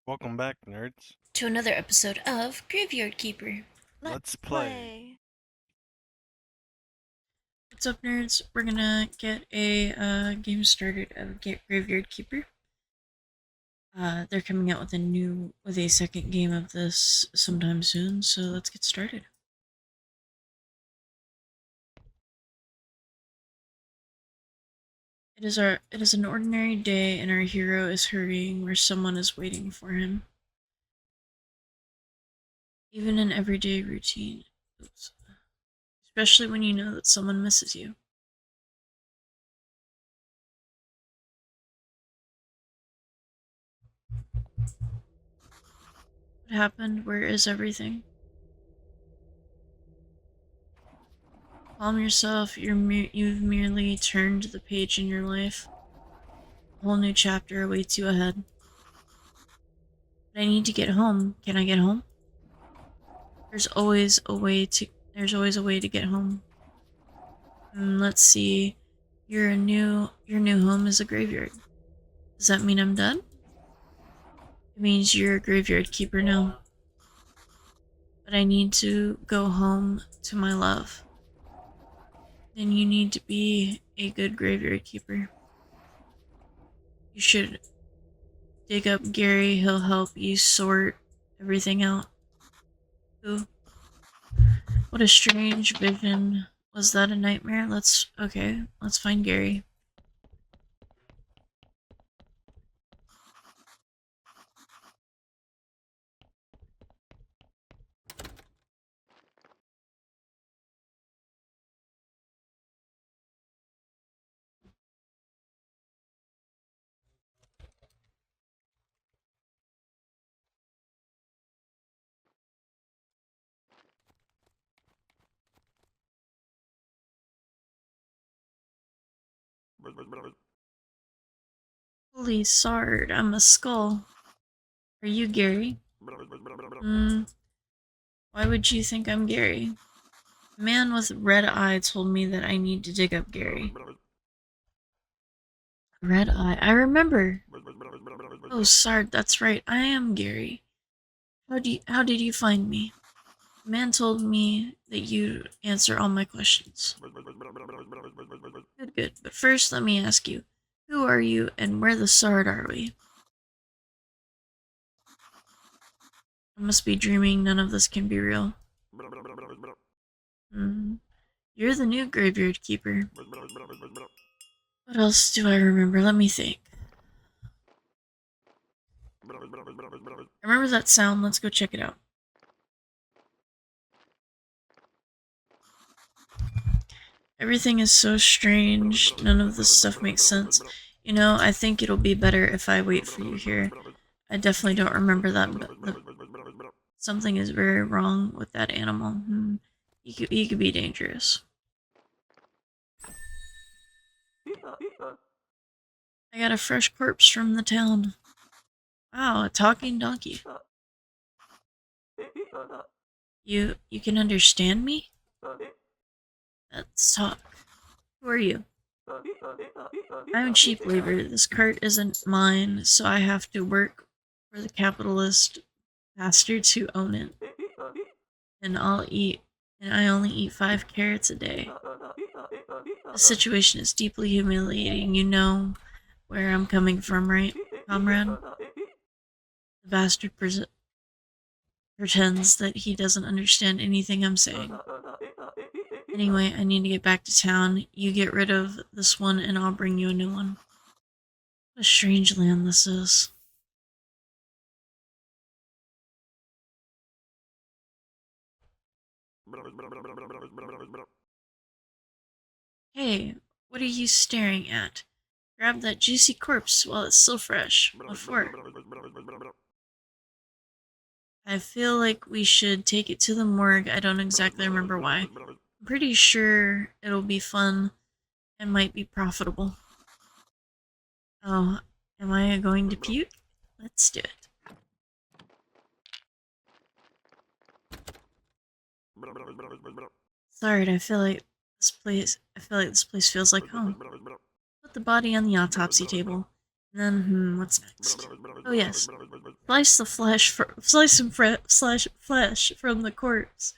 Welcome back, nerds. To another episode of Graveyard Keeper. Let's play. What's up, nerds? We're gonna get a game started of Graveyard Keeper. They're coming out with a second game of this sometime soon, so let's get started. It is an ordinary day, and our hero is hurrying where someone is waiting for him. Even an everyday routine. Oops. Especially when you know that someone misses you. What happened? Where is everything? Calm yourself, you've merely turned the page in your life. A whole new chapter awaits you ahead. But I need to get home. Can I get home? There's always a way to get home. Let's see. Your new home is a graveyard. Does that mean I'm done? It means you're a graveyard keeper now. But I need to go home to my love. Then you need to be a good graveyard keeper. You should dig up Gary. He'll help you sort everything out. Ooh. What a strange vision. Was that a nightmare? Let's find Gary. Holy sard, I'm a skull. Are you Gary? Why would you think I'm Gary? A man with red eye told me that I need to dig up Gary. Red eye, I remember. Oh, Sard, that's right, I am Gary. How did you find me? The man told me that you'd answer all my questions. Good, good. But first, let me ask you, who are you and where the Sard are we? I must be dreaming, none of this can be real. Hmm. You're the new graveyard keeper. What else do I remember? Let me think. I remember that sound, let's go check it out. Everything is so strange, none of this stuff makes sense. You know, I think it'll be better if I wait for you here. I definitely don't remember that, but something is very wrong with that animal. He could be dangerous. I got a fresh corpse from the town. Wow, a talking donkey. You can understand me? Let's talk. Who are you? I'm cheap labor. This cart isn't mine, so I have to work for the capitalist bastards who own it. And I only eat 5 carrots a day. The situation is deeply humiliating. You know where I'm coming from, right, comrade? The bastard pretends that he doesn't understand anything I'm saying. Anyway, I need to get back to town. You get rid of this one and I'll bring you a new one. What a strange land this is. Hey, what are you staring at? Grab that juicy corpse while it's still fresh. What for? I feel like we should take it to the morgue. I don't exactly remember why. I'm pretty sure it'll be fun and might be profitable. Oh, am I going to puke? Let's do it. Sorry, I feel like this place feels like home. Put the body on the autopsy table. And then, what's next? Oh yes, slice some flesh from the corpse.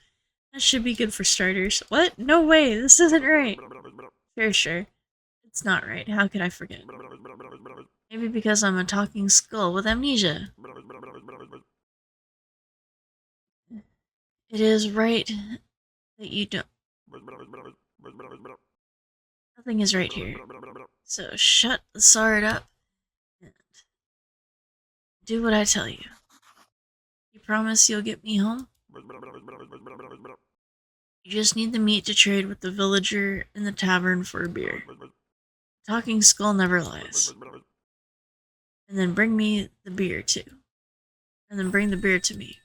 That should be good for starters. What? No way, this isn't right. Sure. It's not right. How could I forget? Maybe because I'm a talking skull with amnesia. It is right that you don't. Nothing is right here. So shut the sard up and do what I tell you. You promise you'll get me home? You just need the meat to trade with the villager in the tavern for a beer. Talking skull never lies. And then bring me the beer too. And then bring the beer to me.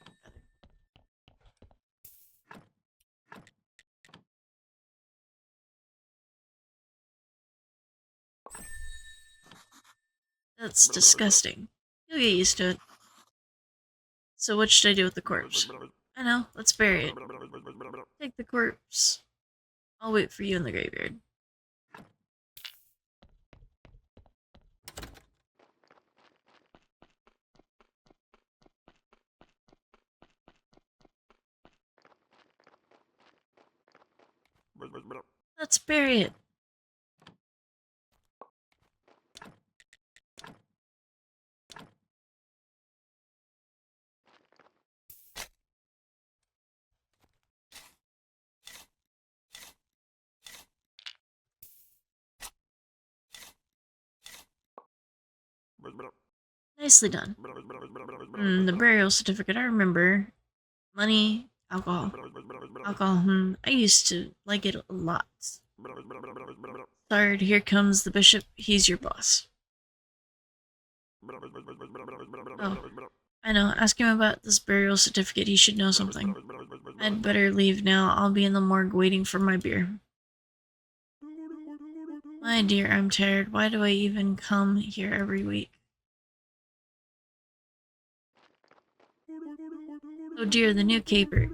That's disgusting. You'll get used to it. So what should I do with the corpse? I know, let's bury it. Take the corpse. I'll wait for you in the graveyard. Let's bury it. Nicely done. The burial certificate, I remember. Money, alcohol. Alcohol, I used to like it a lot. Third, here comes the bishop. He's your boss. Oh, I know. Ask him about this burial certificate. He should know something. I'd better leave now. I'll be in the morgue waiting for my beer. My dear, I'm tired. Why do I even come here every week? Oh dear, the new keeper.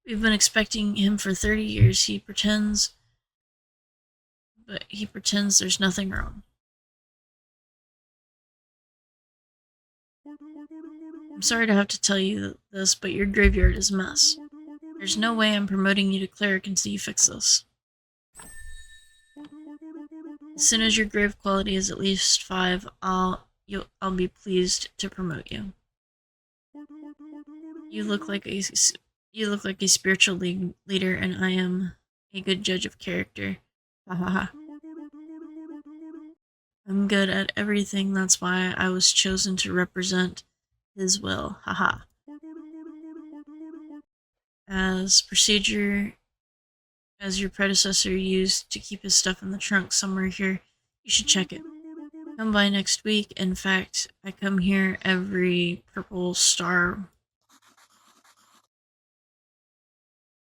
We've been expecting him for 30 years. He pretends there's nothing wrong. I'm sorry to have to tell you this, but your graveyard is a mess. There's no way I'm promoting you to cleric until you fix this. As soon as your grave quality is at least 5, I'll be pleased to promote you. You look like a spiritual leader, and I am a good judge of character. Hahaha. I'm good at everything, that's why I was chosen to represent his will. Haha. As your predecessor used to keep his stuff in the trunk somewhere here, you should check it. Come by next week. In fact, I come here every purple star.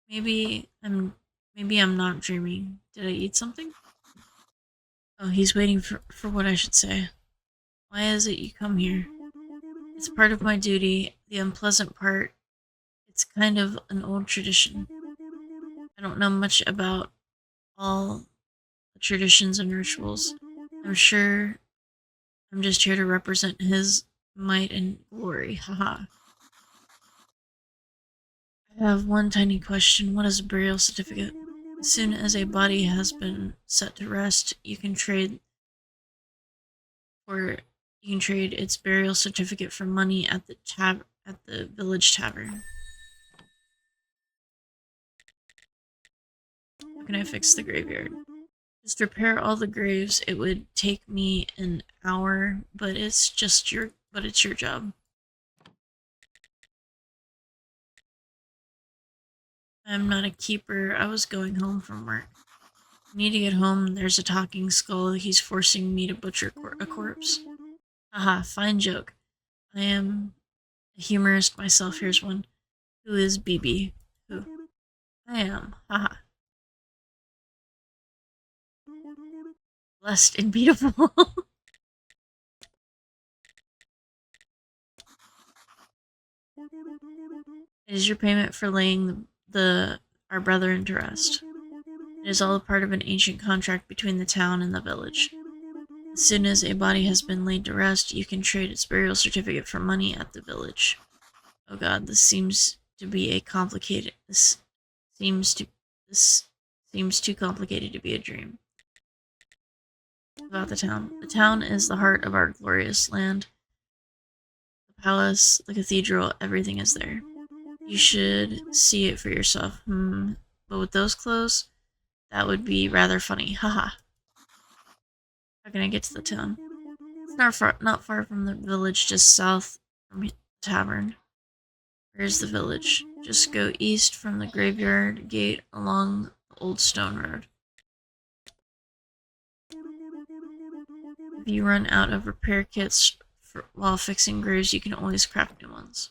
Maybe I'm not dreaming. Did I eat something? Oh, he's waiting for what I should say. Why is it you come here? It's part of my duty. The unpleasant part, it's kind of an old tradition. I don't know much about all the traditions and rituals. I'm sure I'm just here to represent his might and glory. Haha. I have one tiny question. What is a burial certificate? As soon as a body has been set to rest, you can trade its burial certificate for money at the village tavern. How can I fix the graveyard? Just repair all the graves. It would take me an hour, but it's your job. I'm not a keeper. I was going home from work. I need to get home. There's a talking skull. He's forcing me to butcher a corpse. Haha, fine joke. I am a humorist myself. Here's one. Who is BB? Who? I am. Haha. Blessed and beautiful. It is your payment for laying our brother to rest. It is all a part of an ancient contract between the town and the village. As soon as a body has been laid to rest, you can trade its burial certificate for money at the village. Oh god, this seems to be a complicated... This seems too complicated to be a dream. About the town. The town is the heart of our glorious land. The palace, the cathedral, everything is there. You should see it for yourself. But with those clothes, that would be rather funny. Haha. How can I get to the town? It's not far from the village, just south from the tavern. Where's the village? Just go east from the graveyard gate along the old stone road. If you run out of repair kits while fixing graves, you can always craft new ones.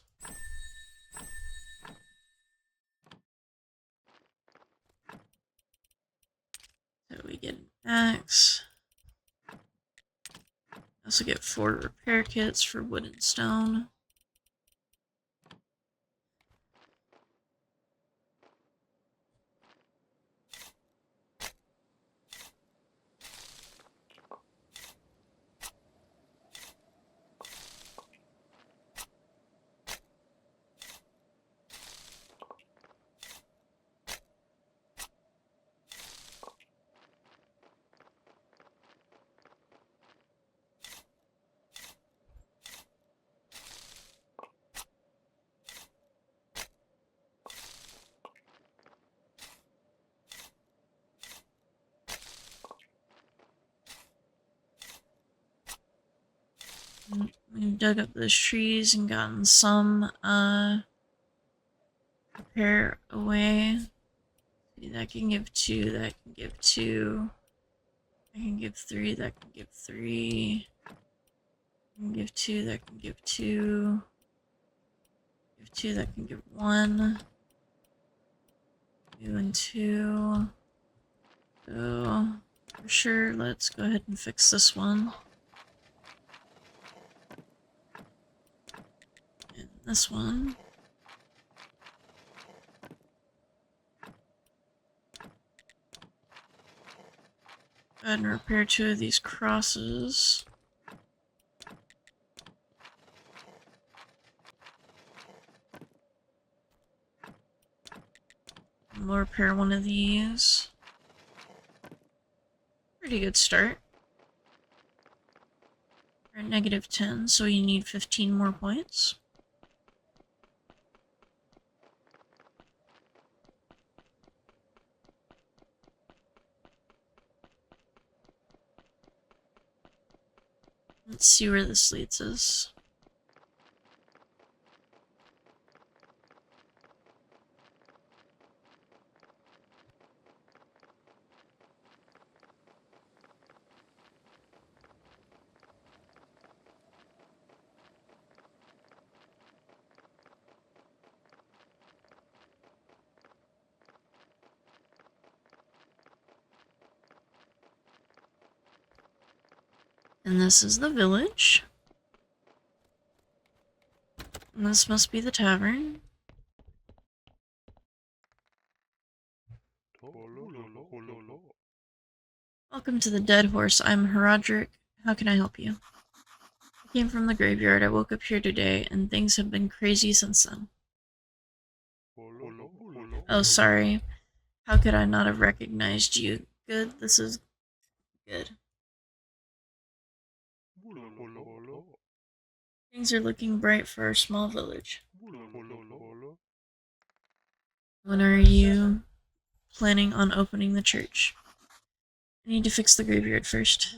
So we get an axe. Also get 4 repair kits for wood and stone. We've dug up those trees and gotten some repair away. That can give 2, that can give 2. I can give 3, that can give 3. I can give 2, that can give 2. Give 2, that can give 1. 2 and 2. So, for sure, let's go ahead and fix this one. And this one. Go ahead and repair 2 of these crosses. And we'll repair 1 of these. Pretty good start. We're at -10, so you need 15 more points. Let's see where this leads us. And this is the village. And this must be the tavern. Welcome to the Dead Horse. I'm Herodric. How can I help you? I came from the graveyard. I woke up here today, and things have been crazy since then. Oh, sorry. How could I not have recognized you? Good, this is good. Things are looking bright for our small village. When are you planning on opening the church? I need to fix the graveyard first.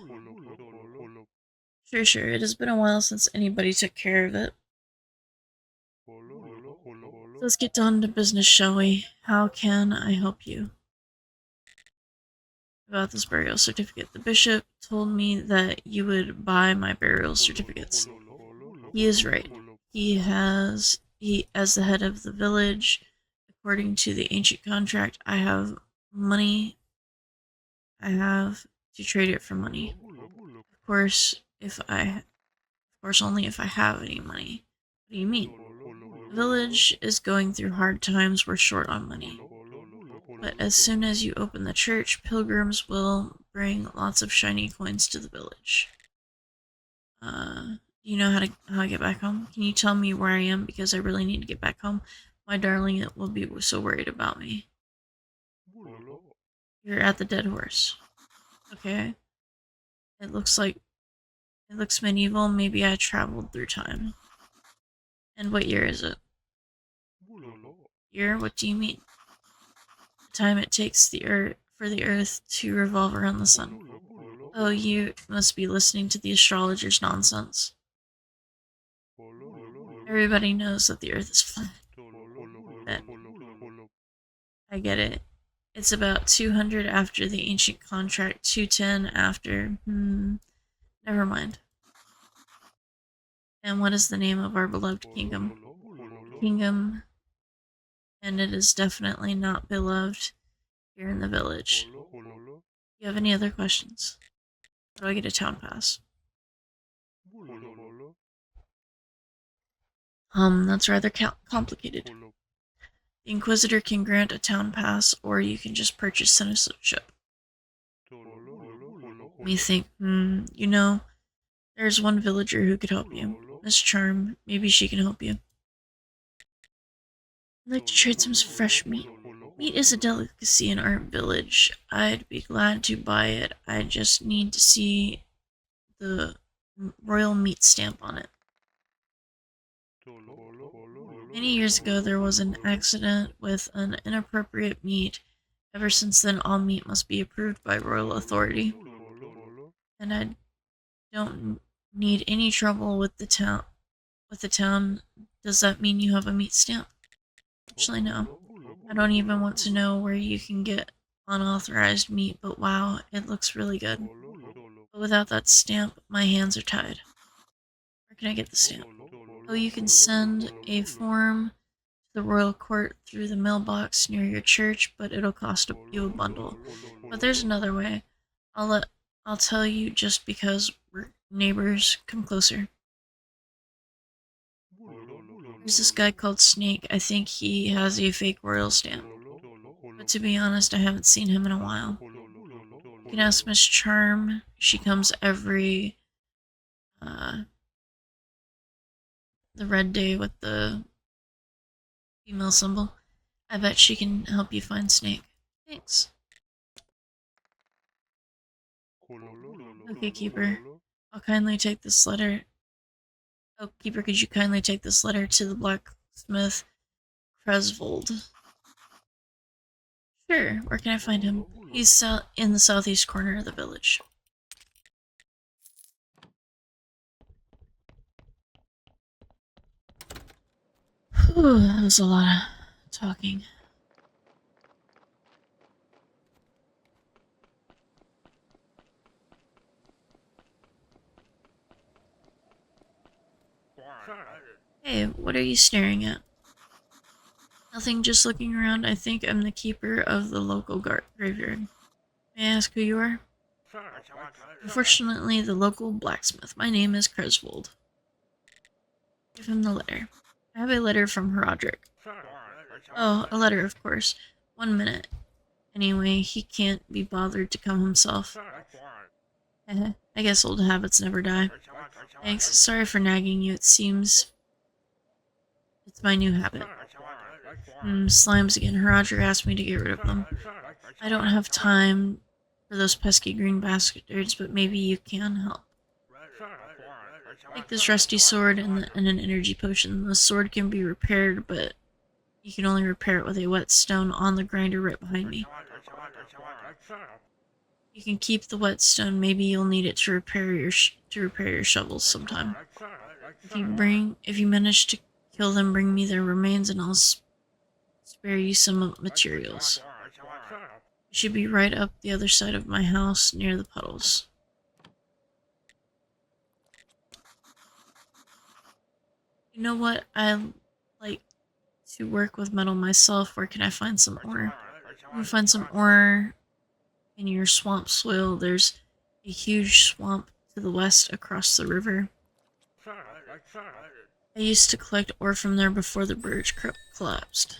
Sure. It has been a while since anybody took care of it. Let's get down to business, shall we? How can I help you? About this burial certificate. The bishop told me that you would buy my burial certificates. He is right. He, as the head of the village, according to the ancient contract, I have money. I have to trade it for money. Of course, only if I have any money. What do you mean? The village is going through hard times. We're short on money. But as soon as you open the church, pilgrims will bring lots of shiny coins to the village. You know how to get back home? Can you tell me where I am because I really need to get back home? My darling will be so worried about me. You're at the Dead Horse. Okay. It looks medieval. Maybe I traveled through time. And what year is it? Year? What do you mean? The time it takes for the Earth to revolve around the sun. Oh, you must be listening to the astrologer's nonsense. Everybody knows that the Earth is flat. I get it. It's about 200 after the ancient contract, 210 after. Never mind. And what is the name of our beloved kingdom? Kingdom. And it is definitely not beloved here in the village. You have any other questions? How do I get a town pass? That's rather complicated. The Inquisitor can grant a town pass, or you can just purchase citizenship. Let me think. You know, there's one villager who could help you. Miss Charm. Maybe she can help you. I'd like to trade some fresh meat. Meat is a delicacy in our village. I'd be glad to buy it. I just need to see the royal meat stamp on it. Many years ago, there was an accident with an inappropriate meat. Ever since then, all meat must be approved by royal authority. And I don't need any trouble with the town. Does that mean you have a meat stamp? Actually, no. I don't even want to know where you can get unauthorized meat, but wow, it looks really good. But without that stamp, my hands are tied. Where can I get the stamp? Oh, you can send a form to the royal court through the mailbox near your church, but it'll cost you a bundle. But there's another way. I'll tell you just because we're neighbors. Come closer. There's this guy called Snake. I think he has a fake royal stamp. But to be honest, I haven't seen him in a while. You can ask Miss Charm. She comes every the red day with the female symbol. I bet she can help you find Snake. Thanks. Okay, Keeper. I'll kindly take this letter. Oh, Keeper, could you kindly take this letter to the blacksmith Cresvold? Sure, where can I find him? He's in the southeast corner of the village. Whew, that was a lot of talking. Hey, what are you staring at? Nothing, just looking around. I think I'm the keeper of the local graveyard. May I ask who you are? Unfortunately, the local blacksmith. My name is Cresvold. Give him the letter. I have a letter from Herodric. Oh, a letter, of course. 1 minute. Anyway, he can't be bothered to come himself. I guess old habits never die. Thanks. Sorry for nagging you. It seems it's my new habit. Slimes again. Herodric asked me to get rid of them. I don't have time for those pesky green bastards, but maybe you can help. Take this rusty sword and an energy potion. The sword can be repaired, but you can only repair it with a whetstone on the grinder right behind me. You can keep the whetstone. Maybe you'll need it to repair your shovels sometime. If you manage to kill them, bring me their remains, and I'll spare you some materials. You should be right up the other side of my house, near the puddles. You know what? I like to work with metal myself. Where can I find some ore? You can find some ore in your swamp soil. There's a huge swamp to the west across the river. I used to collect ore from there before the bridge collapsed.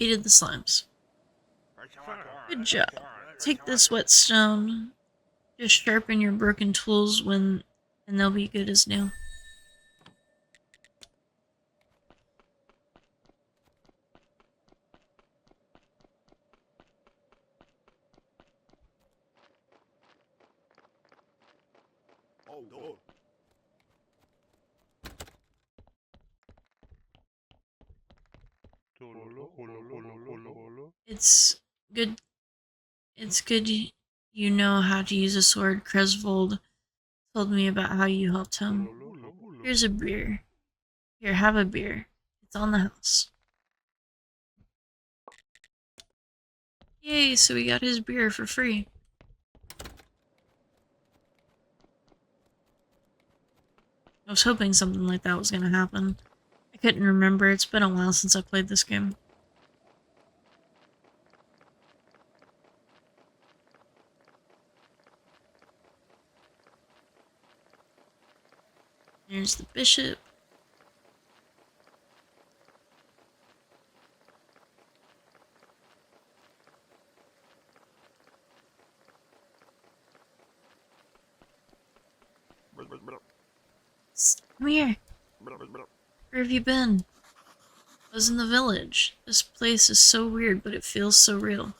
defeated the slimes. Good job. Take this whetstone. Just sharpen your broken tools and they'll be good as new. It's good you know how to use a sword. Cresvold told me about how you helped him. Here's a beer. Here, have a beer. It's on the house. Yay, so we got his beer for free. I was hoping something like that was gonna happen. I couldn't remember, it's been a while since I played this game. There's the bishop. Come here. Where have you been? I was in the village. This place is so weird, but it feels so real.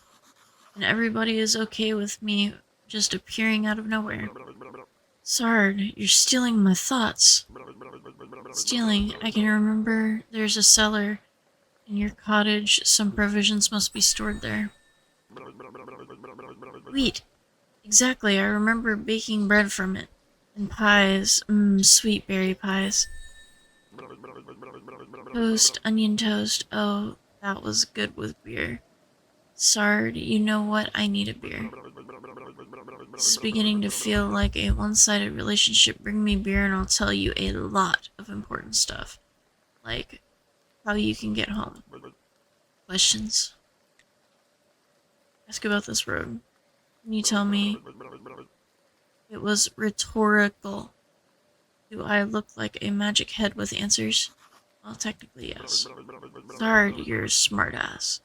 And everybody is okay with me just appearing out of nowhere. Sard, you're stealing my thoughts. Stealing, I can remember there's a cellar in your cottage. Some provisions must be stored there. Wheat. Exactly, I remember baking bread from it. And pies. Sweet berry pies. Toast, onion toast. Oh, that was good with beer. Sard, you know what? I need a beer. This is beginning to feel like a one-sided relationship. Bring me beer and I'll tell you a lot of important stuff. Like, how you can get home. Questions? Ask about this road. Can you tell me? It was rhetorical. Do I look like a magic head with answers? Well, technically, yes. Sard, you're a smartass.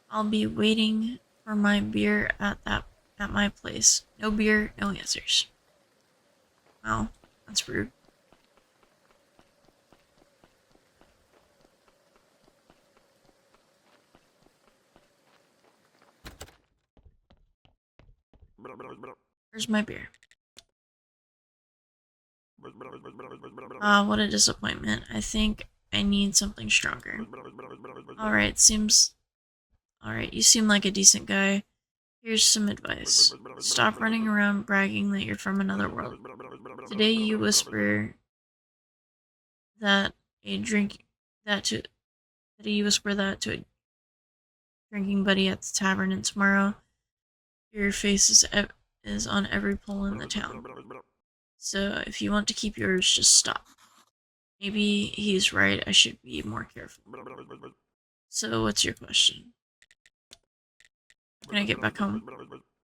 I'll be waiting for my beer at my place. No beer, no answers. Wow, that's rude. Where's my beer? What a disappointment. I think I need something stronger. Alright, you seem like a decent guy. Here's some advice. Stop running around bragging that you're from another world. Today you whisper that to a drinking buddy at the tavern, and tomorrow your face is on every pole in the town. So if you want to keep yours, just stop. Maybe he's right, I should be more careful. So what's your question? Can I get back home?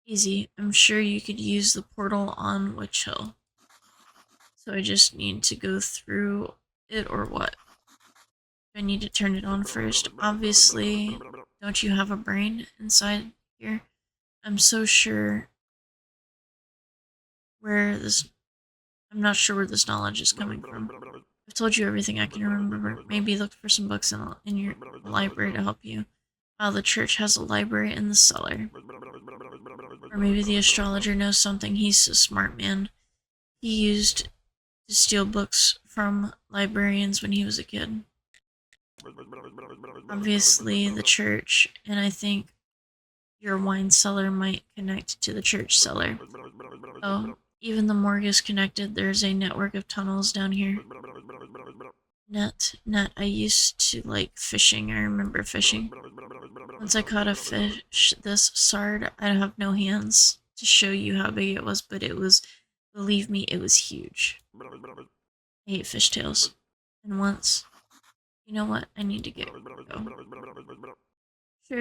Easy. I'm sure you could use the portal on Witch Hill. So I just need to go through it, or what? Do I need to turn it on first? Obviously, don't you have a brain inside here? I'm not sure where this knowledge is coming from. I've told you everything I can remember. Maybe look for some books in your library to help you. Wow, the church has a library in the cellar. Or maybe the astrologer knows something. He's a smart man. He used to steal books from librarians when he was a kid. Obviously, the church, and I think your wine cellar might connect to the church cellar. Oh, even the morgue is connected. There's a network of tunnels down here. Net. I used to like fishing. I remember fishing. Once I caught a fish this Sard, I'd have no hands to show you how big it was, but believe me, it was huge. I hate fishtails. And once, you know what? I need to go.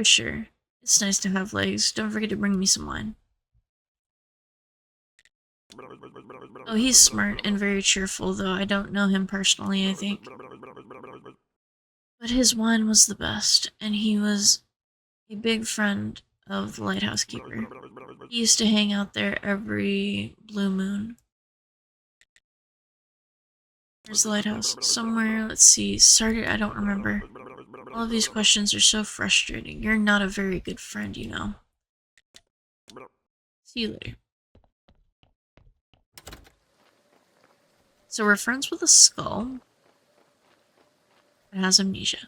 Sure. It's nice to have legs. Don't forget to bring me some wine. Oh, he's smart and very cheerful, though I don't know him personally, I think. But his wine was the best, and he was a big friend of the lighthouse keeper. He used to hang out there every blue moon. There's the lighthouse. Somewhere, let's see. Started, I don't remember. All of these questions are so frustrating. You're not a very good friend, you know. See you later. So we're friends with a skull that has amnesia.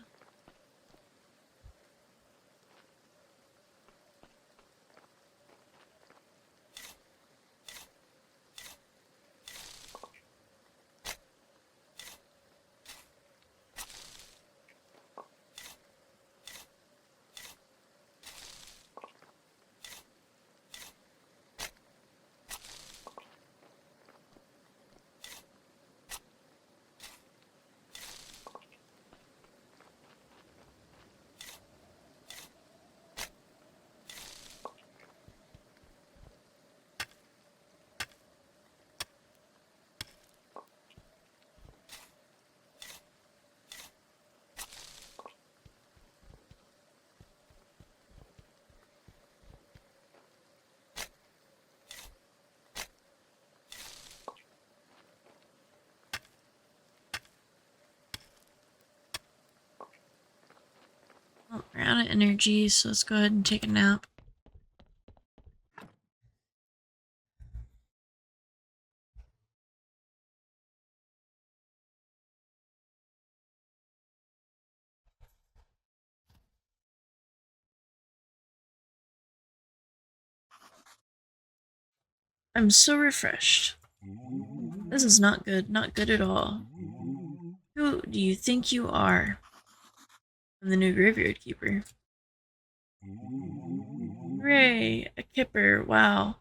Well, we're out of energy, so let's go ahead and take a nap. I'm so refreshed. This is not good, not good at all. Who do you think you are? I'm the new graveyard keeper. Hooray, a kipper, wow.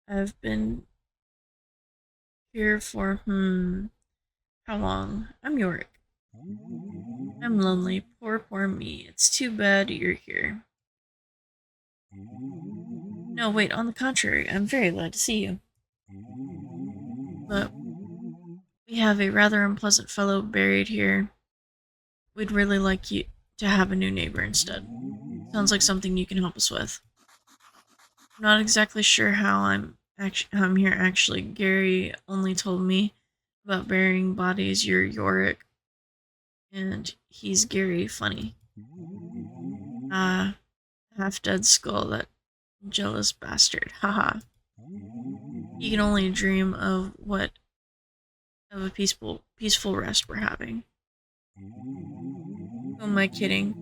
I've been here for, how long? I'm Yorick. I'm lonely, poor me. It's too bad you're here. No, wait, on the contrary, I'm very glad to see you. But we have a rather unpleasant fellow buried here. We'd really like you to have a new neighbor instead. Sounds like something you can help us with. I'm not exactly sure how I'm here actually. Gary only told me about burying bodies. You're Yorick, and he's Gary. Funny. Half-dead skull, that jealous bastard. Haha. He can only dream of a peaceful rest we're having. Who am I kidding?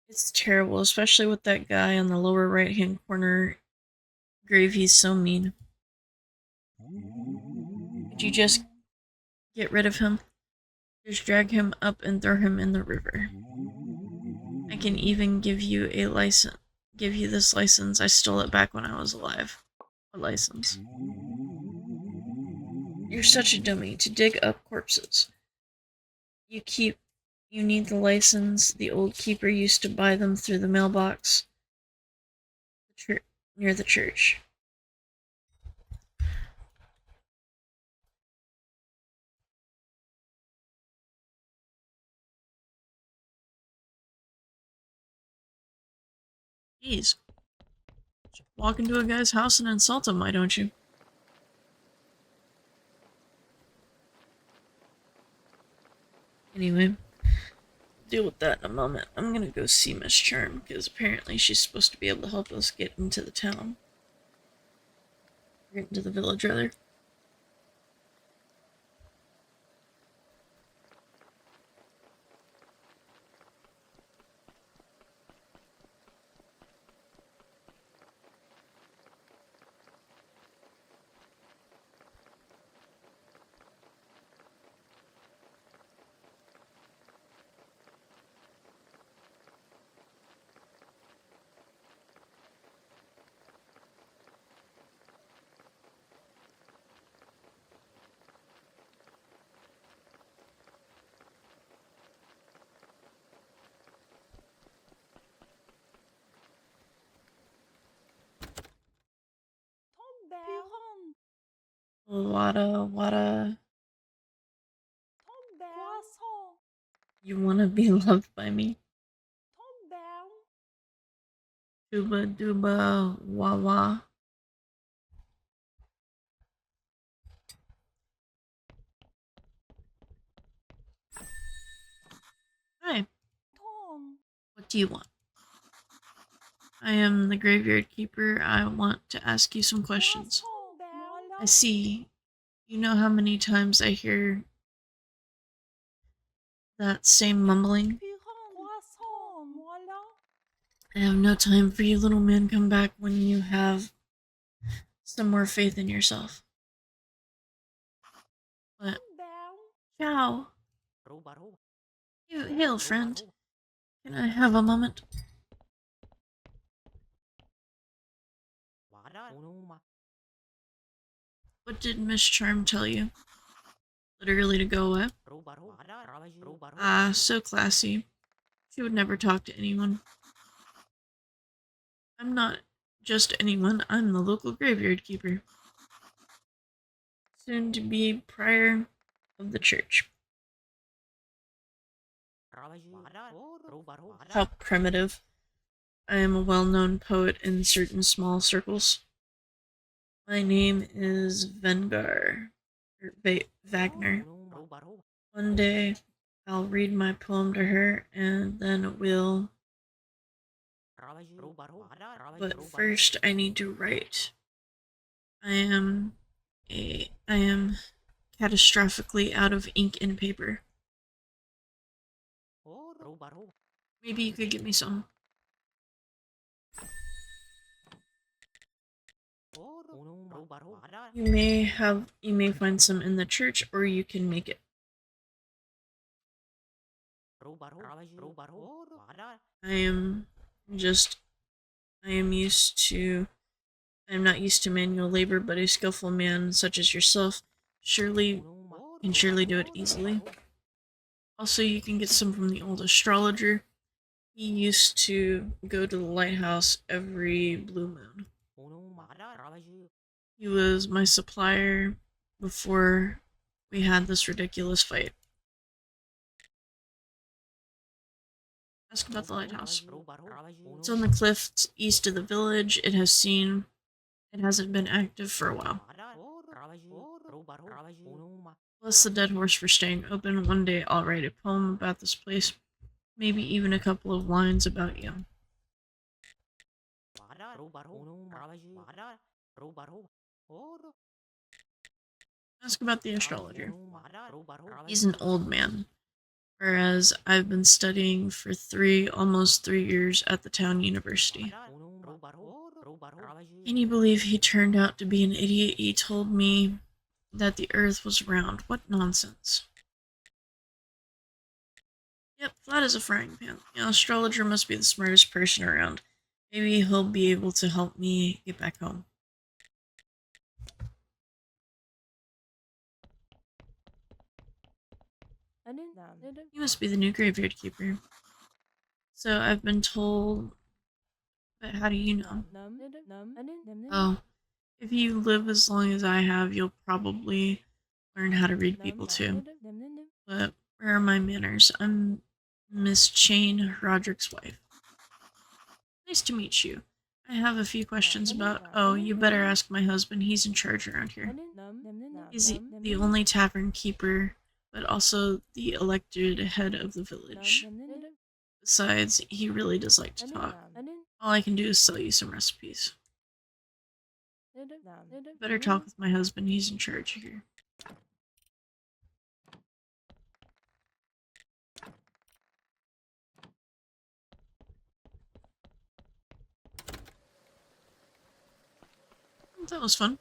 It's terrible, especially with that guy on the lower right-hand corner grave. He's so mean. Could you just get rid of him? Just drag him up and throw him in the river. I can even give you this license. I stole it back when I was alive. A license. You're such a dummy to dig up corpses. You need the license. The old keeper used to buy them through the mailbox near the church. Jeez. Just walk into a guy's house and insult him, why don't you? Anyway, deal with that in a moment. I'm gonna go see Miss Charm, because apparently she's supposed to be able to help us get into the town. Get into the village, rather. Wada. You wanna be loved by me? Duba duba wah wah. Hi, what do you want? I am the graveyard keeper. I want to ask you some questions. I see. You know how many times I hear that same mumbling? I have no time for you, little man. Come back when you have some more faith in yourself. But, ciao. You hail, friend. Can I have a moment? What did Miss Charm tell you? Literally to go away? Ah, so classy. She would never talk to anyone. I'm not just anyone, I'm the local graveyard keeper. Soon to be prior of the church. How primitive. I am a well-known poet in certain small circles. My name is Vengar. Wagner. One day, I'll read my poem to her, and then we'll... But first, I need to write. I am catastrophically out of ink and paper. Maybe you could get me some. You may find some in the church, or you can make it. I am not used to manual labor, but a skillful man such as yourself can surely do it easily. Also, you can get some from the old astrologer. He used to go to the lighthouse every blue moon. He was my supplier before we had this ridiculous fight. Ask about the lighthouse. It's on the cliffs east of the village. It hasn't been active for a while. Bless the dead horse for staying open. One day I'll write a poem about this place. Maybe even a couple of lines about you. Ask about the astrologer. He's an old man, whereas I've been studying for almost 3 years at the town university. Can you believe he turned out to be an idiot? He told me that the earth was round. What nonsense. Yep, flat as a frying pan. The astrologer must be the smartest person around. Maybe he'll be able to help me get back home. You must be the new graveyard keeper. So I've been told... But how do you know? Oh, if you live as long as I have, you'll probably learn how to read people too. But where are my manners? I'm Miss Chain, Roderick's wife. Nice to meet you. I have a few questions about... Oh, you better ask my husband. He's in charge around here. He's the only tavern keeper, but also the elected head of the village. Besides, he really does like to talk. All I can do is sell you some recipes. Better talk with my husband. He's in charge here. That was fun.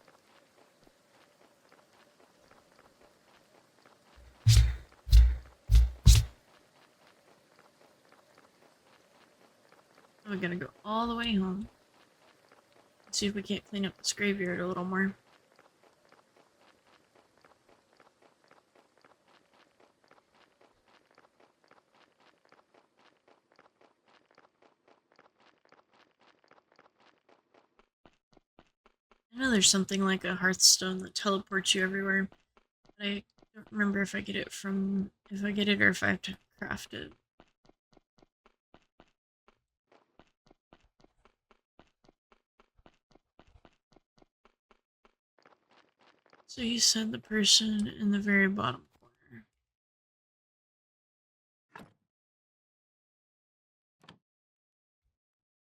We're gonna go all the way home. Let's see if we can't clean up this graveyard a little more. I know there's something like a Hearthstone that teleports you everywhere, but I don't remember if I get it or if I have to craft it. So you said the person in the very bottom corner.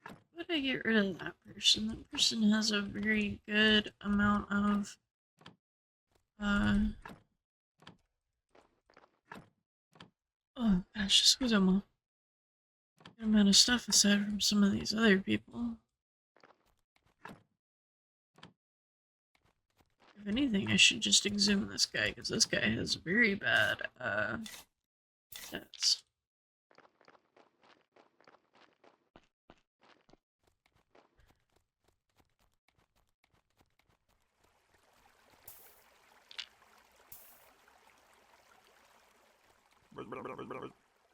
How would I get rid of that person? That person has a very good amount of oh gosh, just good amount of stuff aside from some of these other people. If anything, I should just exhume this guy, because this guy has very bad, stats. What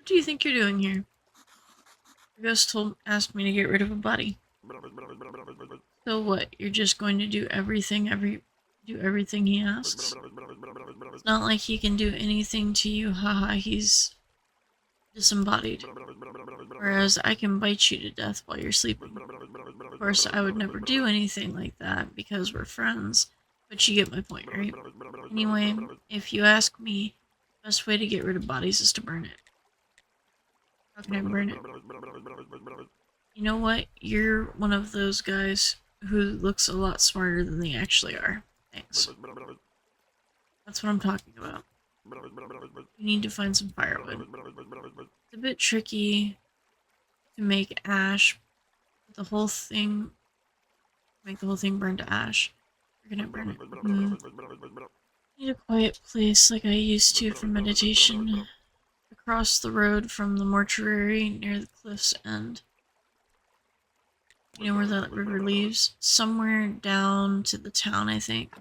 do you think you're doing here? The ghost asked me to get rid of a body. So what? You're just going to do everything he asks? It's not like he can do anything to you, haha, he's disembodied. Whereas I can bite you to death while you're sleeping. Of course, I would never do anything like that because we're friends, but you get my point, right? Anyway, if you ask me, the best way to get rid of bodies is to burn it. How can I burn it? You know what? You're one of those guys who looks a lot smarter than they actually are. Thanks. That's what I'm talking about. You need to find some firewood. It's a bit tricky to make ash, but make the whole thing burn to ash. We're gonna burn it. Need a quiet place like I used to for meditation. Across the road from the mortuary near the cliff's end. You know where that river leaves? Somewhere down to the town, I think.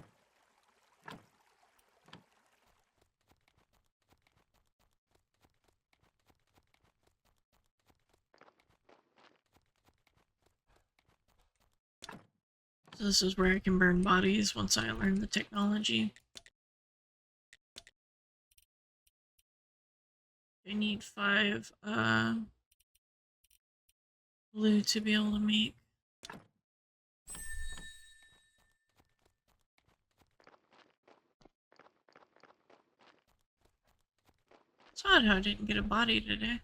So this is where I can burn bodies once I learn the technology. I need 5 blue to be able to make. It's odd how I didn't get a body today.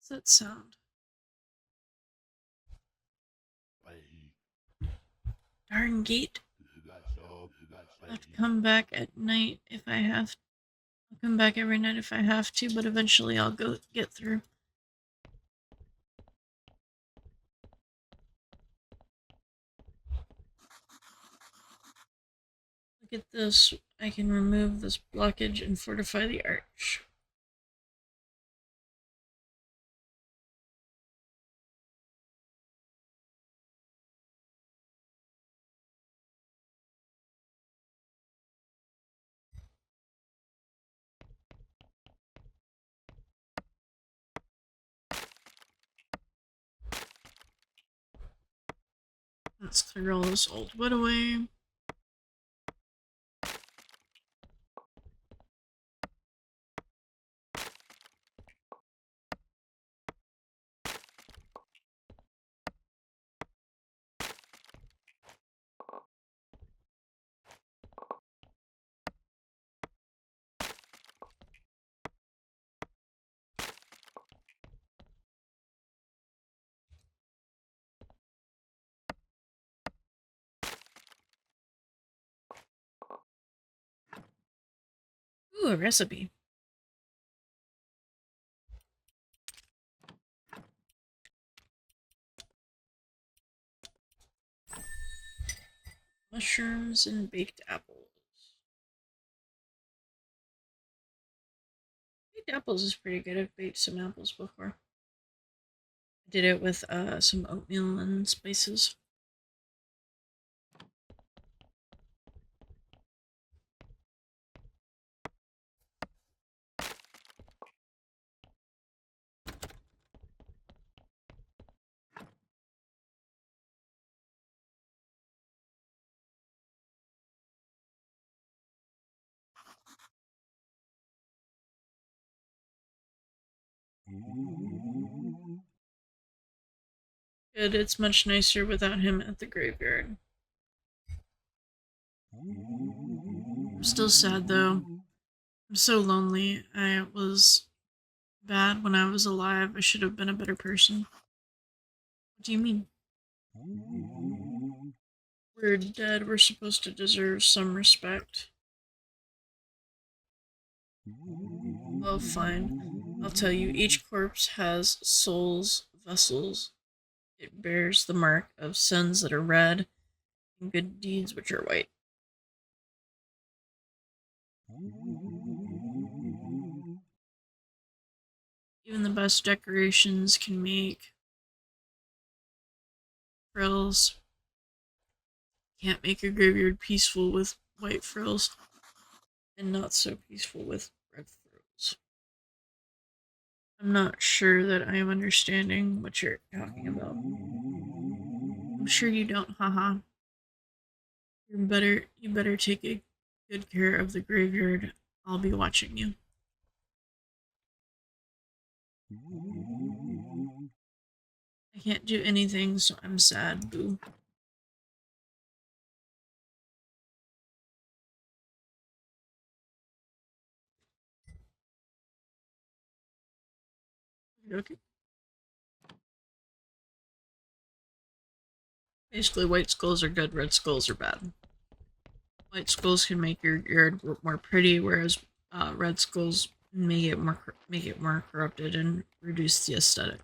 What's that sound? Darn gate. I have to come back at night if I have to. I'll come back every night if I have to, but eventually I'll get through. Look at this. I can remove this blockage and fortify the arch. Let's clear all this old wood away. Ooh, a recipe. Mushrooms and baked apples. Baked apples is pretty good. I've baked some apples before. I did it with some oatmeal and spices. Good, it's much nicer without him at the graveyard. I'm still sad though. I'm so lonely. I was bad when I was alive. I should have been a better person. What do you mean? We're dead. We're supposed to deserve some respect. Oh, fine. I'll tell you. Each corpse has souls, vessels. It bears the mark of sins that are red and good deeds which are white. Even the best decorations can make frills. Can't make a graveyard peaceful with white frills, and not so peaceful with red frills. I'm not sure that I am understanding what you're talking about. I'm sure you don't, haha. You better take good care of the graveyard. I'll be watching you. I can't do anything, so I'm sad, boo. Okay. Basically, white skulls are good, red skulls are bad. White skulls can make your yard more pretty, whereas red skulls make it more corrupted and reduce the aesthetic.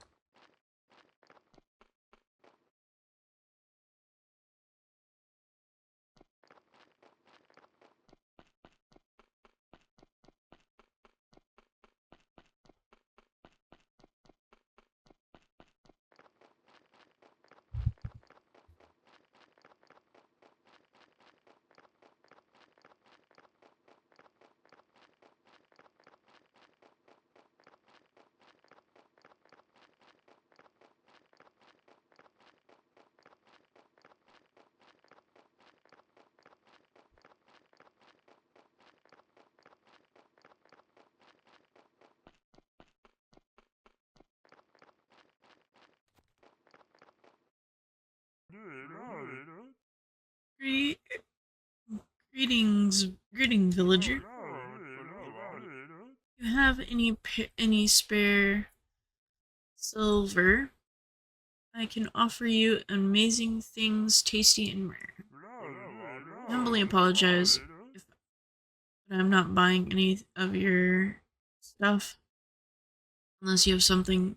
Greetings, villager. You have any spare silver? I can offer you amazing things, tasty and rare. I humbly apologize if I'm not buying any of your stuff unless you have something,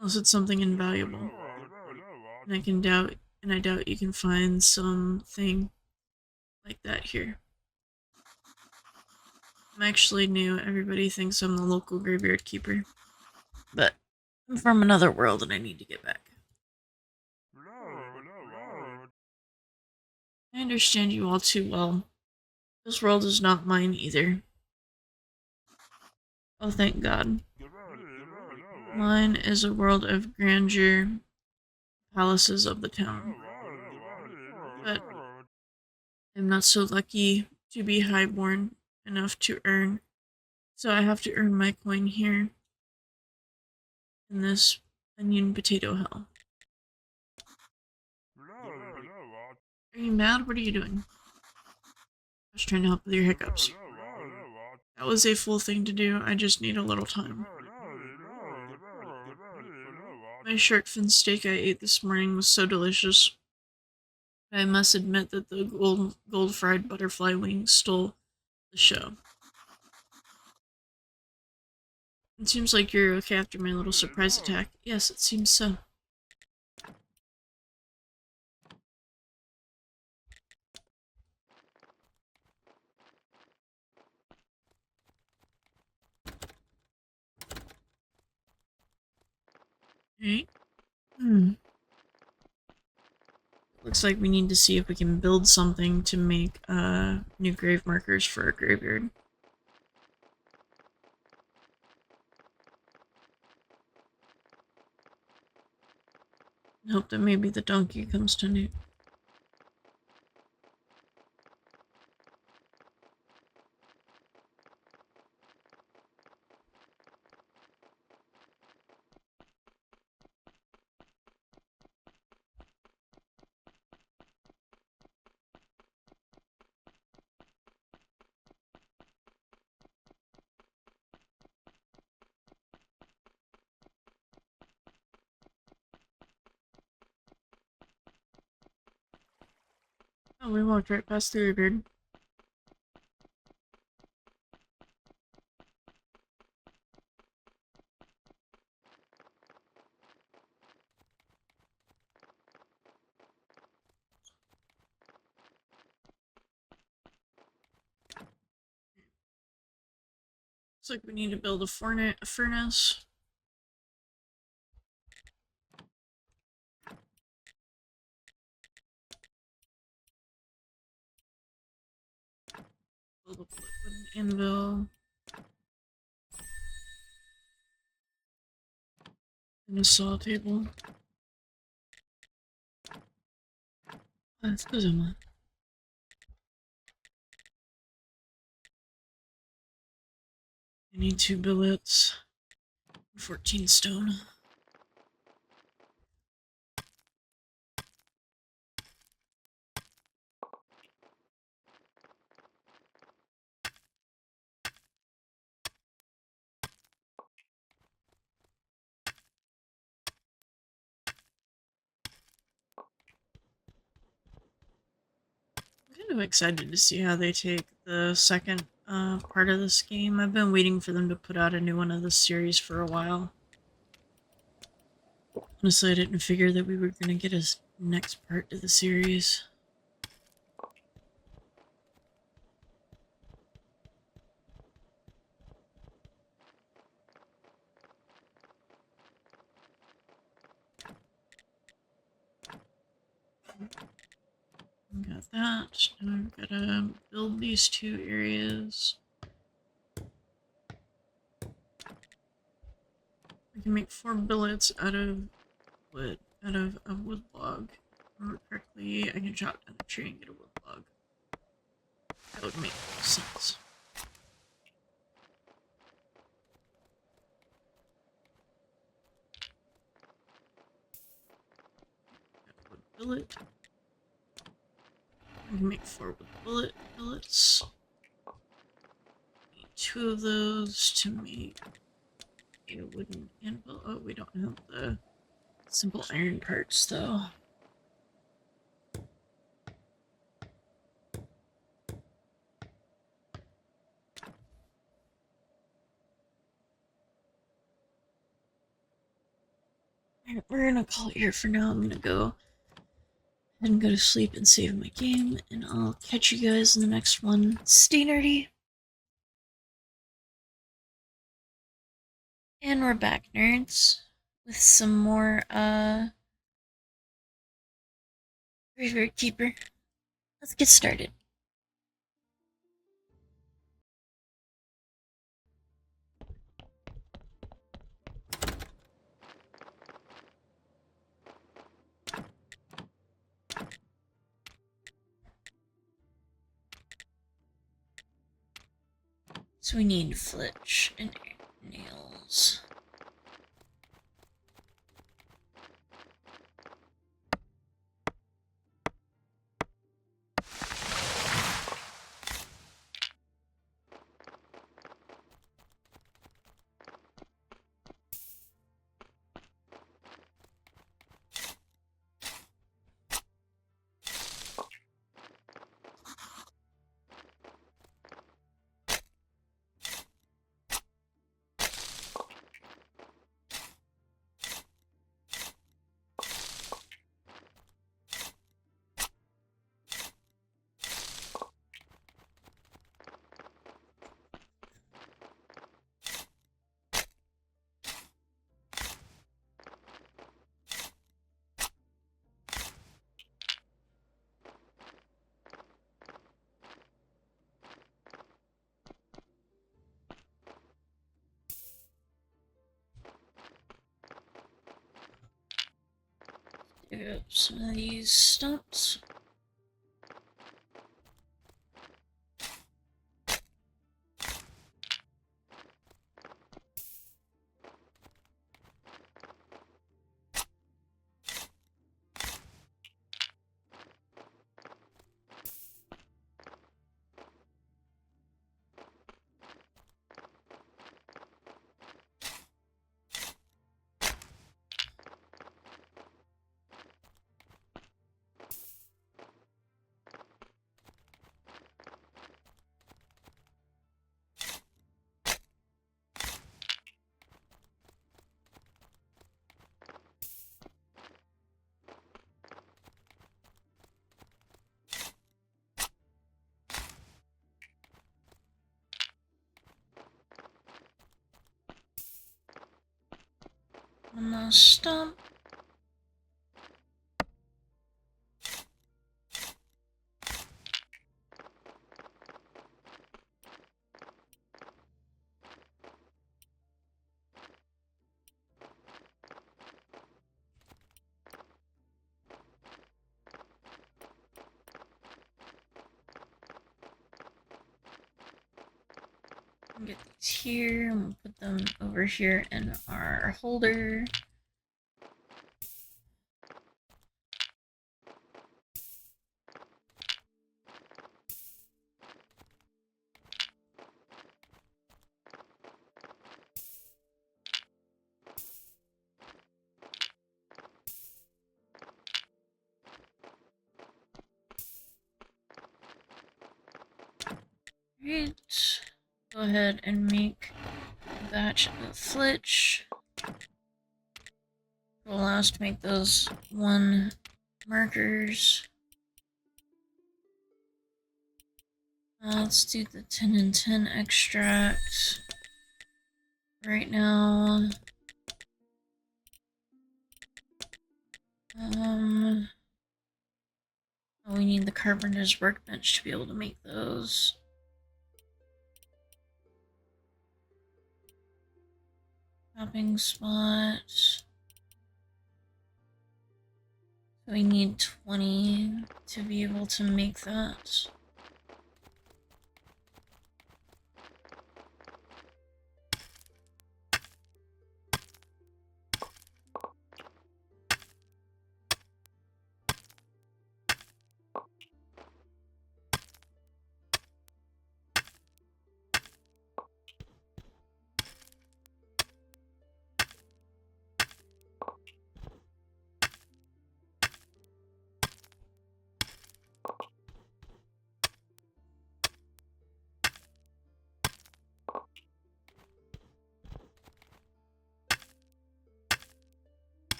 unless it's something invaluable. And I doubt you can find something like that here. I'm actually new. Everybody thinks I'm the local graveyard keeper, but I'm from another world and I need to get back. I understand you all too well. This world is not mine either. Oh, thank God. Mine is a world of grandeur, palaces of the town. But I'm not so lucky to be highborn enough to earn, so I have to earn my coin here in this onion potato hell. Are you mad? What are you doing? I was trying to help with your hiccups. That was a full thing to do. I just need a little time. My shark fin steak I ate this morning was so delicious. But I must admit that the gold fried butterfly wings stole the show. It seems like you're okay after my little surprise attack. Yes, it seems so. Alright. Looks like we need to see if we can build something to make new grave markers for our graveyard. And hope that maybe the donkey comes to new. Oh, we walked right past the beard. Looks like we need to build a furnace. Build a wooden anvil. And a saw table. That's good, man. I need 2 billets. 14 stone. I'm kind of excited to see how they take the second part of this game. I've been waiting for them to put out a new one of this series for a while. Honestly, I didn't figure that we were going to get a next part to the series. Got that. Now I've got to build these 2 areas. I can make 4 billets out of wood, out of a wood log. If I remember correctly, I can chop down a tree and get a wood log. That would make sense. Got a wood billet. I can make 4 wood billets. Need 2 of those to make a wooden anvil. Oh, we don't have the simple iron parts though. Alright, we're gonna call it here for now. I'm gonna go ahead and go to sleep and save my game, and I'll catch you guys in the next one. Stay nerdy! And we're back, nerds, with some more, Graveyard Keeper. Let's get started. So we need flitch and nails. Dig up some of these stumps. on the stump. Get these here, and we'll put them over here in our holder. Right. Go ahead and make a batch of flitch. Will allow us to make those 1 markers. Let's do the 10 and 10 extract right now. Oh, we need the carpenter's workbench to be able to make those. Chopping spot. We need 20 to be able to make that.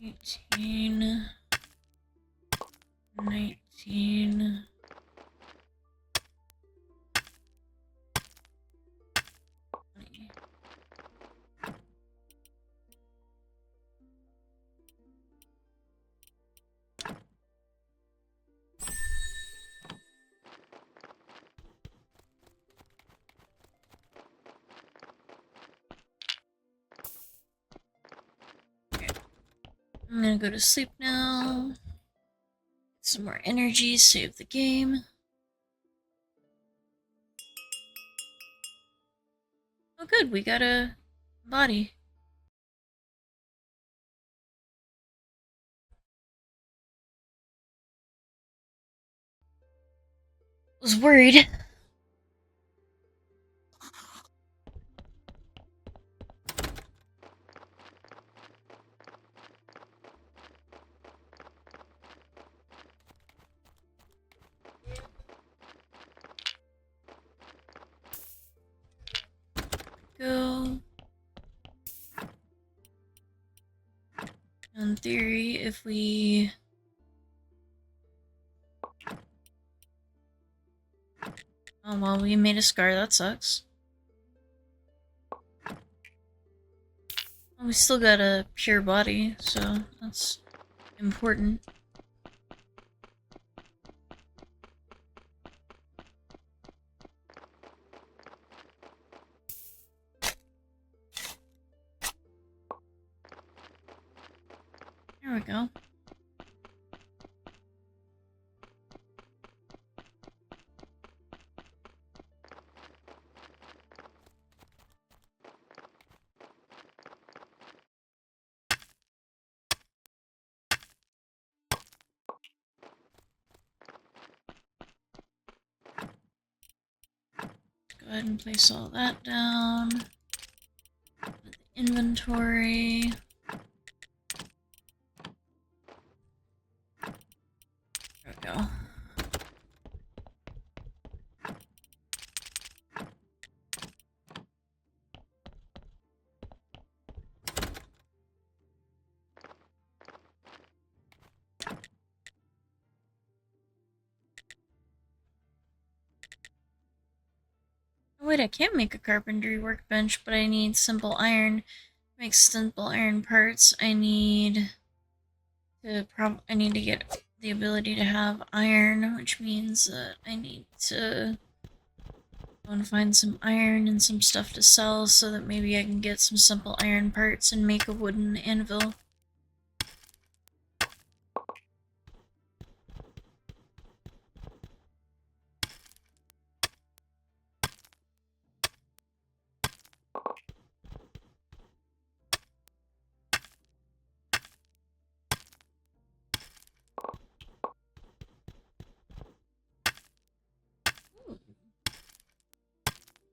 Eighteen, 19, 20. I'm gonna go to sleep now. Get some more energy, save the game. Oh good, we got a body. Was worried. Go. In theory, if we... Oh well, we made a scar, that sucks. Well, we still got a pure body, so that's important. There we go. Go ahead and place all that down. Inventory. There we go. wait, I can't make a carpentry workbench, but I need simple iron. To make simple iron parts, I need to get the ability to have iron, which means that I need to go and find some iron and some stuff to sell so that maybe I can get some simple iron parts and make a wooden anvil.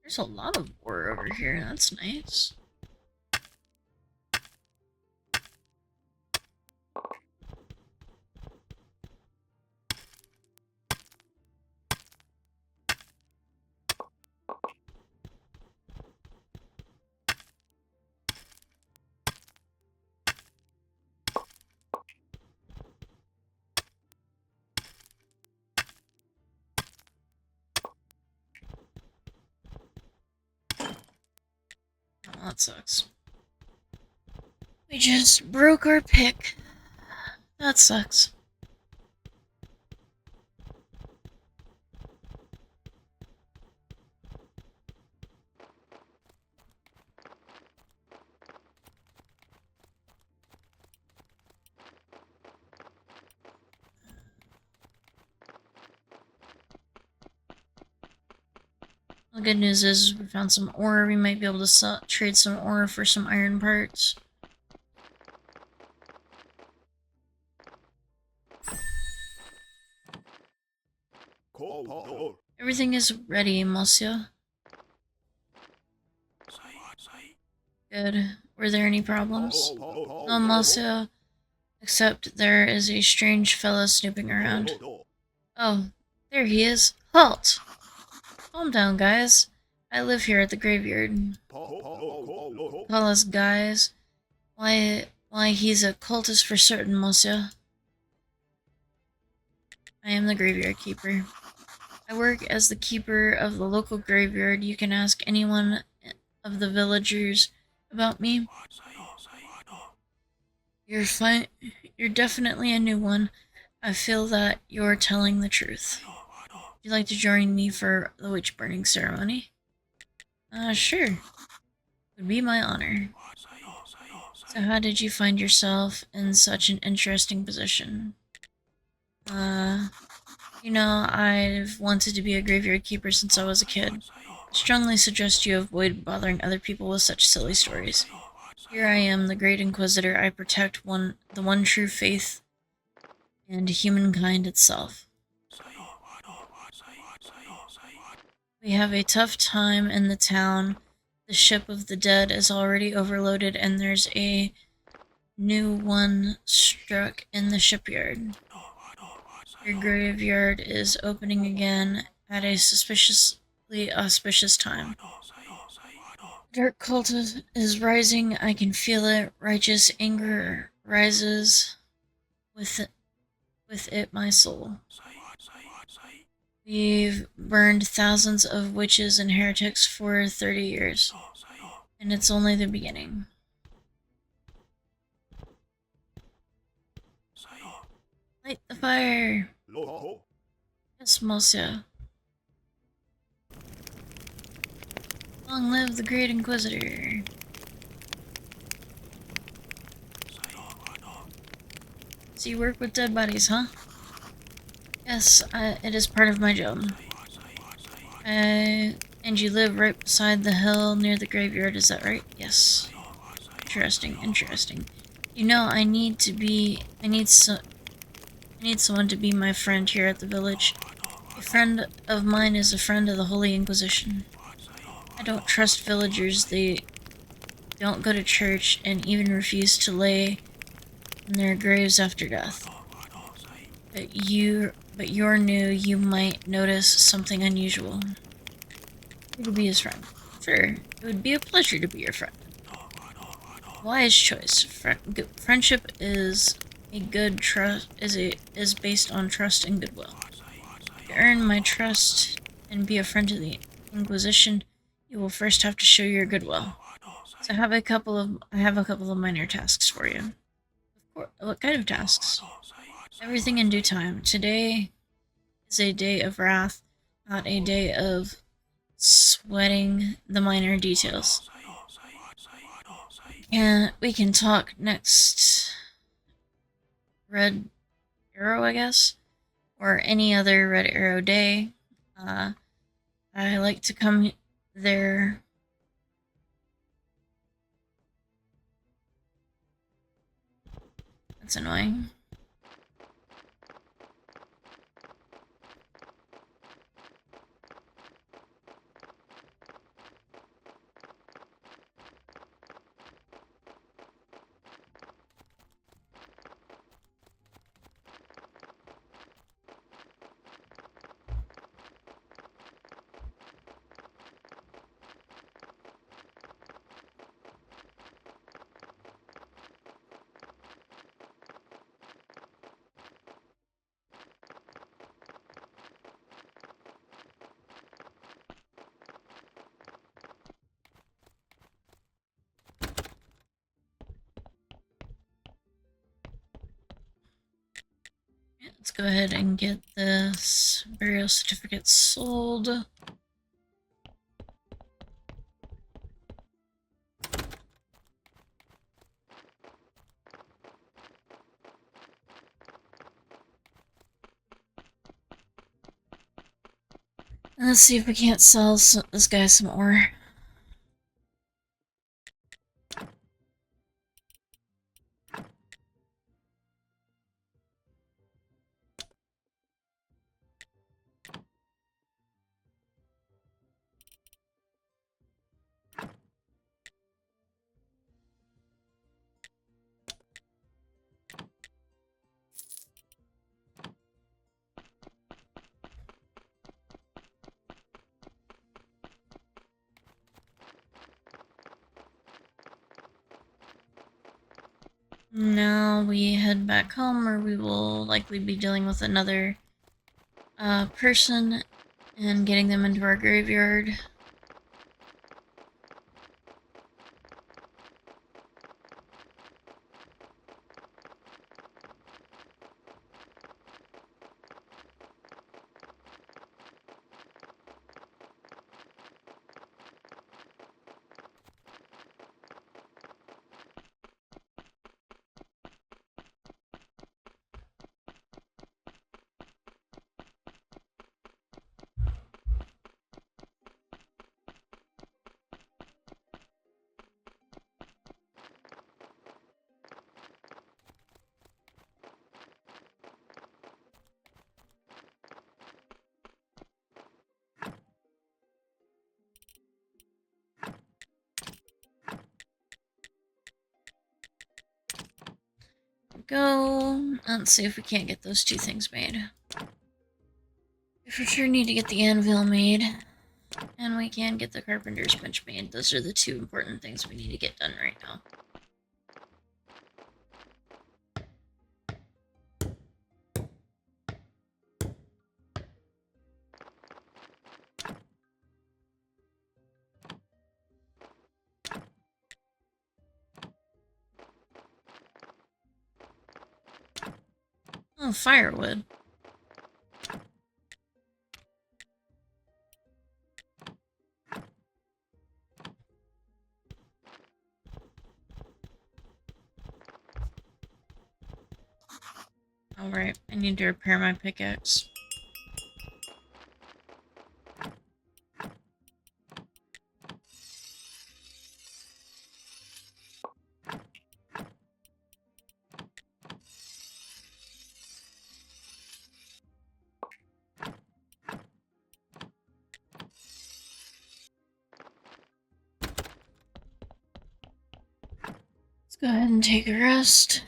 There's a lot of ore over here, that's nice. Oh, that sucks. We just broke our pick. That sucks. The good news is we found some ore. We might be able to trade some ore for some iron parts. Everything is ready, monsieur. Good. Were there any problems? No, monsieur. Except there is a strange fellow snooping around. Oh, there he is. Halt! Calm down, guys. I live here at the graveyard. Call us guys. Why, he's a cultist for certain, monsieur. I am the graveyard keeper. I work as the keeper of the local graveyard. You can ask anyone of the villagers about me. You're definitely a new one. I feel that you're telling the truth. Would you like to join me for the witch burning ceremony? Sure. It would be my honor. So how did you find yourself in such an interesting position? You know, I've wanted to be a graveyard keeper since I was a kid. I strongly suggest you avoid bothering other people with such silly stories. Here I am, the Great Inquisitor. I protect the one true faith and humankind itself. We have a tough time in the town. The ship of the dead is already overloaded and there's a new one struck in the shipyard. Your graveyard is opening again at a suspiciously auspicious time. Dark cult is rising. I can feel it. Righteous anger rises with it my soul. We've burned thousands of witches and heretics for 30 years, and it's only the beginning. Light the fire! Yes, monsieur. Long live the Great Inquisitor! So you work with dead bodies, huh? Yes, it is part of my job. And you live right beside the hill near the graveyard, is that right? Yes. Interesting, interesting. You know, I need someone to be my friend here at the village. A friend of mine is a friend of the Holy Inquisition. I don't trust villagers. They don't go to church and even refuse to lay in their graves after death. But you're new, you might notice something unusual. You could be his friend. Sure, it would be a pleasure to be your friend. Wise choice. Friendship is based on trust and goodwill. To earn my trust and be a friend to the Inquisition, You will first have to show your goodwill. So I have a couple of minor tasks for you. What kind of tasks? Everything in due time. Today is a day of wrath, not a day of sweating the minor details. And we can talk next Red Arrow, I guess? Or any other Red Arrow day. I like to come there. That's annoying. Let's go ahead and get this burial certificate sold. Let's see if we can't sell this guy some ore. Now we head back home, where we will likely be dealing with another person and getting them into our graveyard. Go. Let's see if we can't get those two things made. We for sure need to get the anvil made. And we can get the carpenter's bench made. Those are the two important things we need to get done right now. Oh, firewood. Alright, I need to repair my pickaxe. Let's go ahead and take a rest.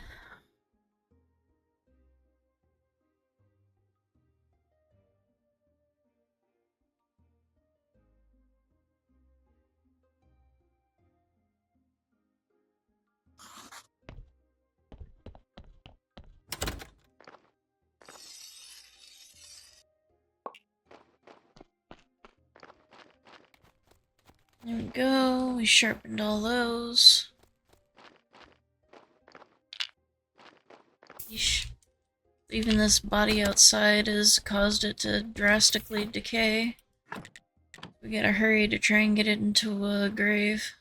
There we go. We sharpened all those. Yeesh. Leaving this body outside has caused it to drastically decay. We gotta hurry to try and get it into a grave.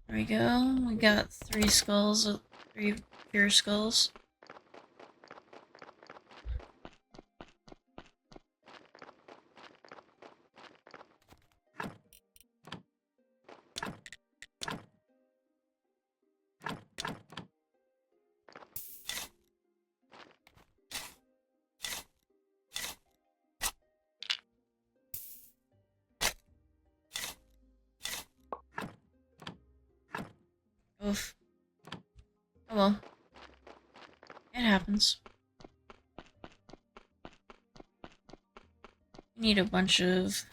There we go. We got 3 skulls, 3 pure skulls. Oof. Oh well. It happens. We need a bunch of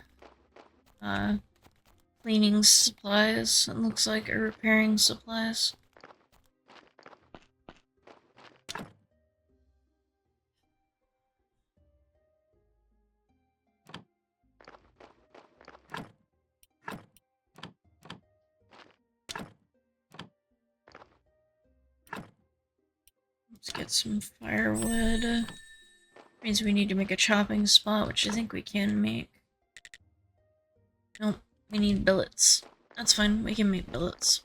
cleaning supplies, it looks like, or repairing supplies. Let's get some firewood. Means we need to make a chopping spot, which I think we can make. Nope, we need billets. That's fine, we can make billets.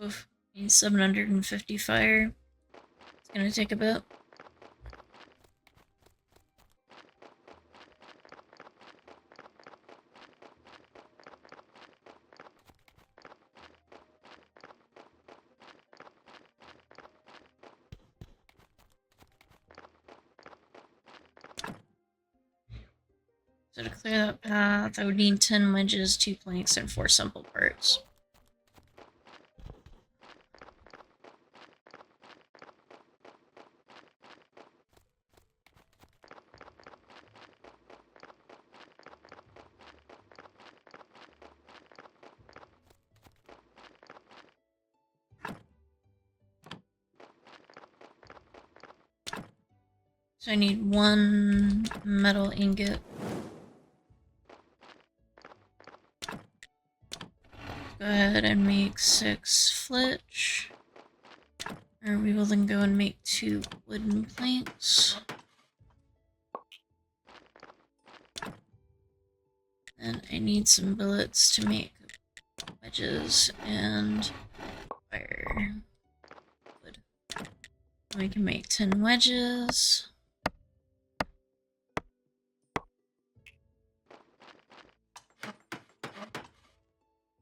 Oof, need 750 fire. It's gonna take a bit. So to clear that path, I would need 10 wedges, 2 planks, and 4 simple parts. So I need 1 metal ingot. Go ahead and make 6 flitch. Or we will then go and make 2 wooden planks. And I need some billets to make wedges and firewood. We can make 10 wedges.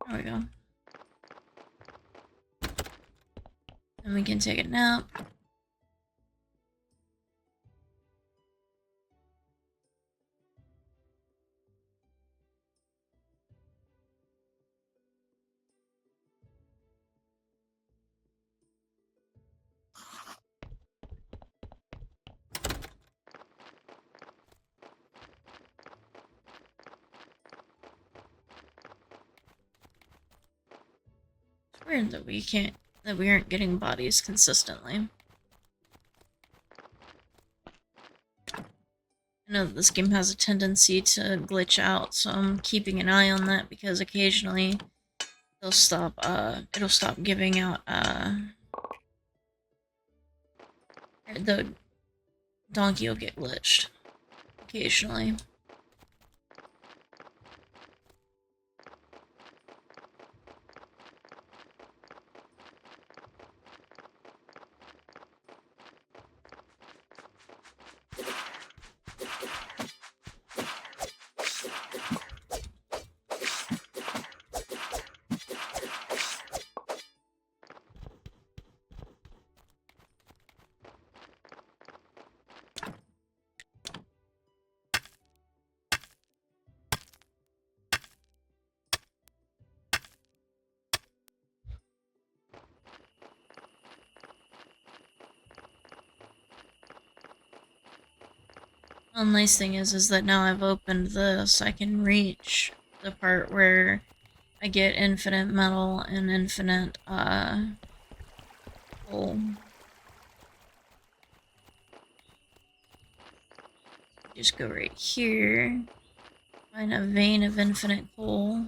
There we go. And we can take a nap. It's weird that we aren't getting bodies consistently. I know that this game has a tendency to glitch out, so I'm keeping an eye on that because occasionally it'll stop giving out, the donkey will get glitched. Occasionally. The nice thing is that now I've opened this, I can reach the part where I get infinite metal and infinite, coal. Just go right here, find a vein of infinite coal.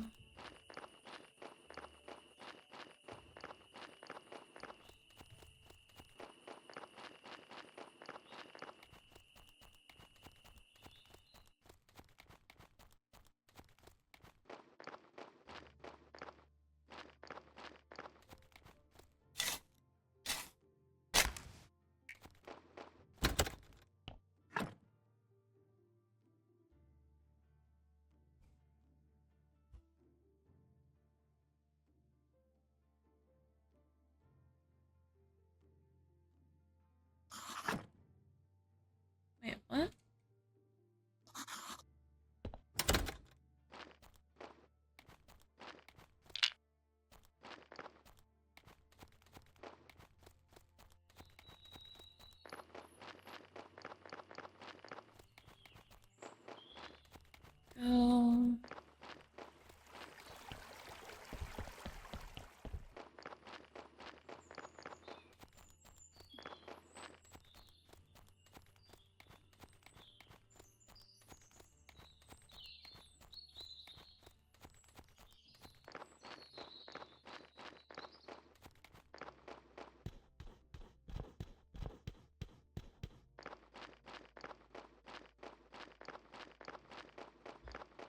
Wait, what? Go.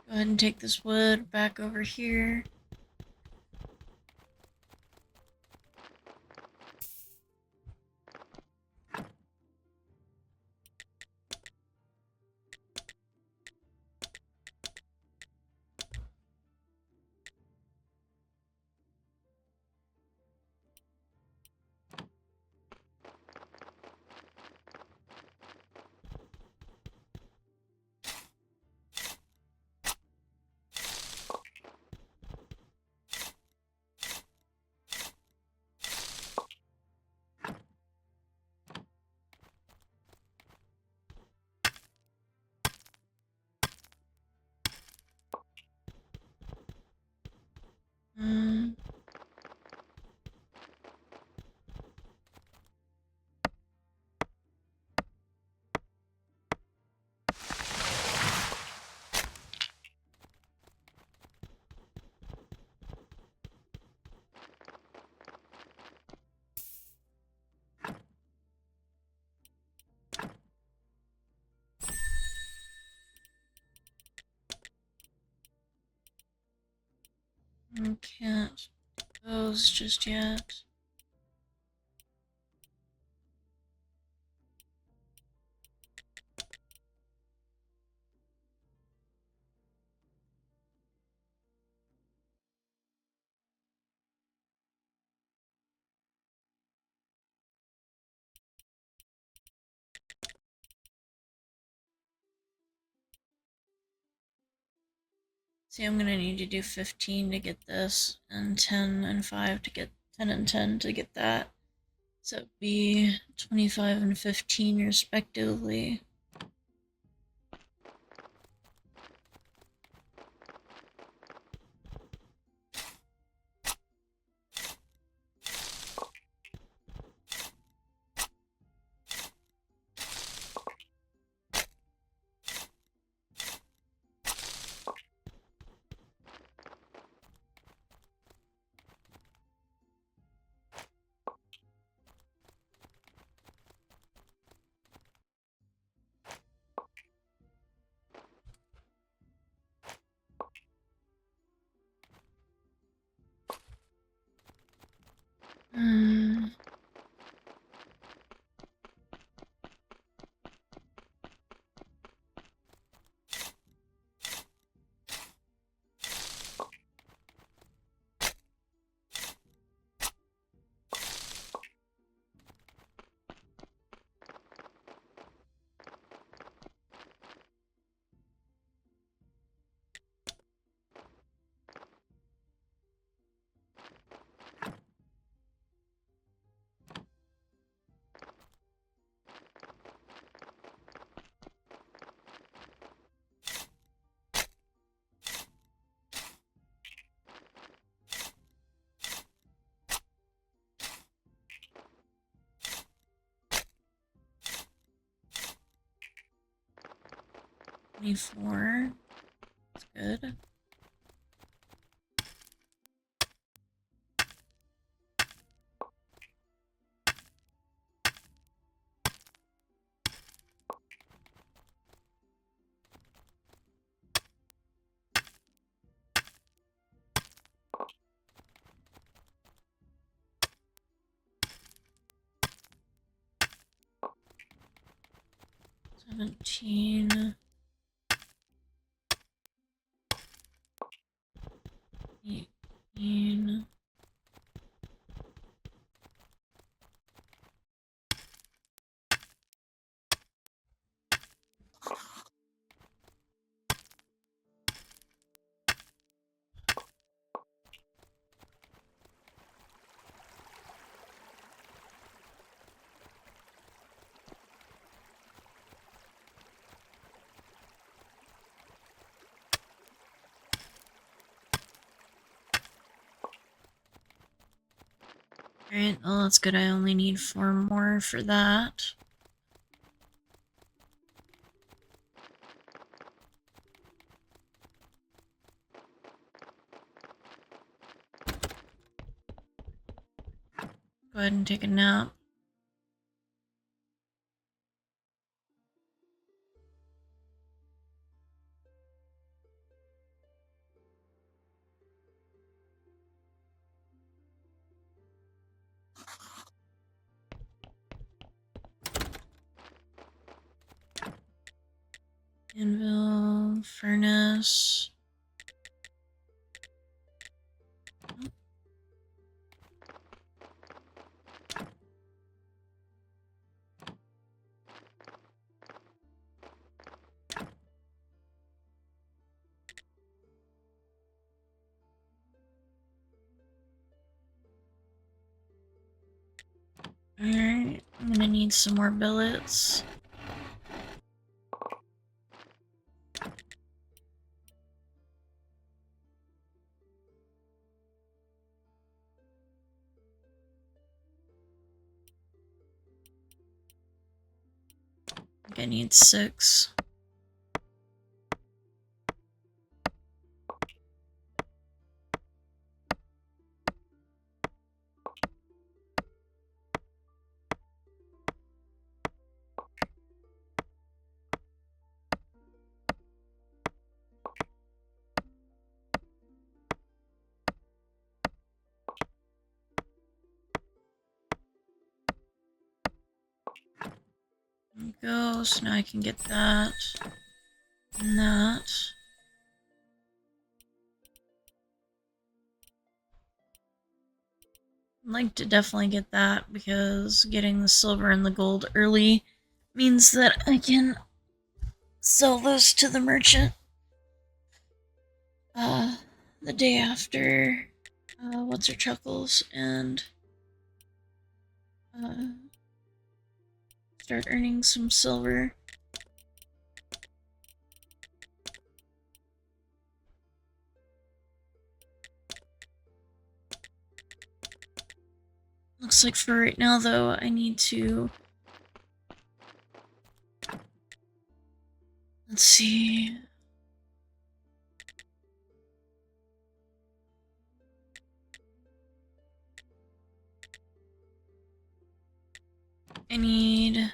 Go ahead and take this wood back over here. Hmm. Can't those just yet. See, I'm gonna need to do 15 to get this, and 10 and 5 to get 10 and 10 to get that. So it'd be 25 and 15 respectively. 24. That's good. $17. 18. Alright, well that's good. I only need 4 more for that. Go ahead and take a nap. Anvil, furnace. Alright, I'm gonna need some more billets. I think I need 6. There we go, so now I can get that and that. I'd like to definitely get that because getting the silver and the gold early means that I can sell those to the merchant the day after What's Her Chuckles and start earning some silver. Looks like for right now though, I need to... Let's see... I need...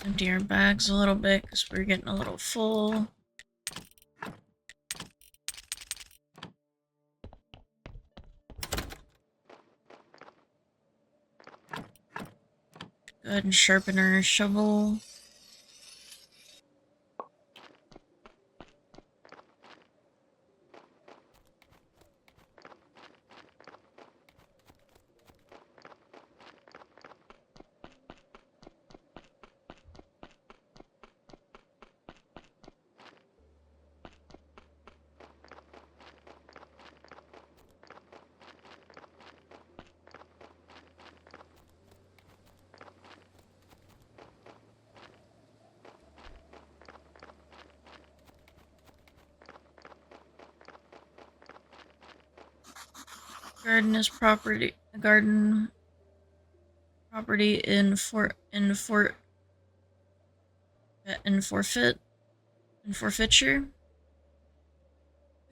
empty our bags a little bit because we're getting a little full. Go ahead and sharpen our shovel. Garden is property. Garden property in forfeiture.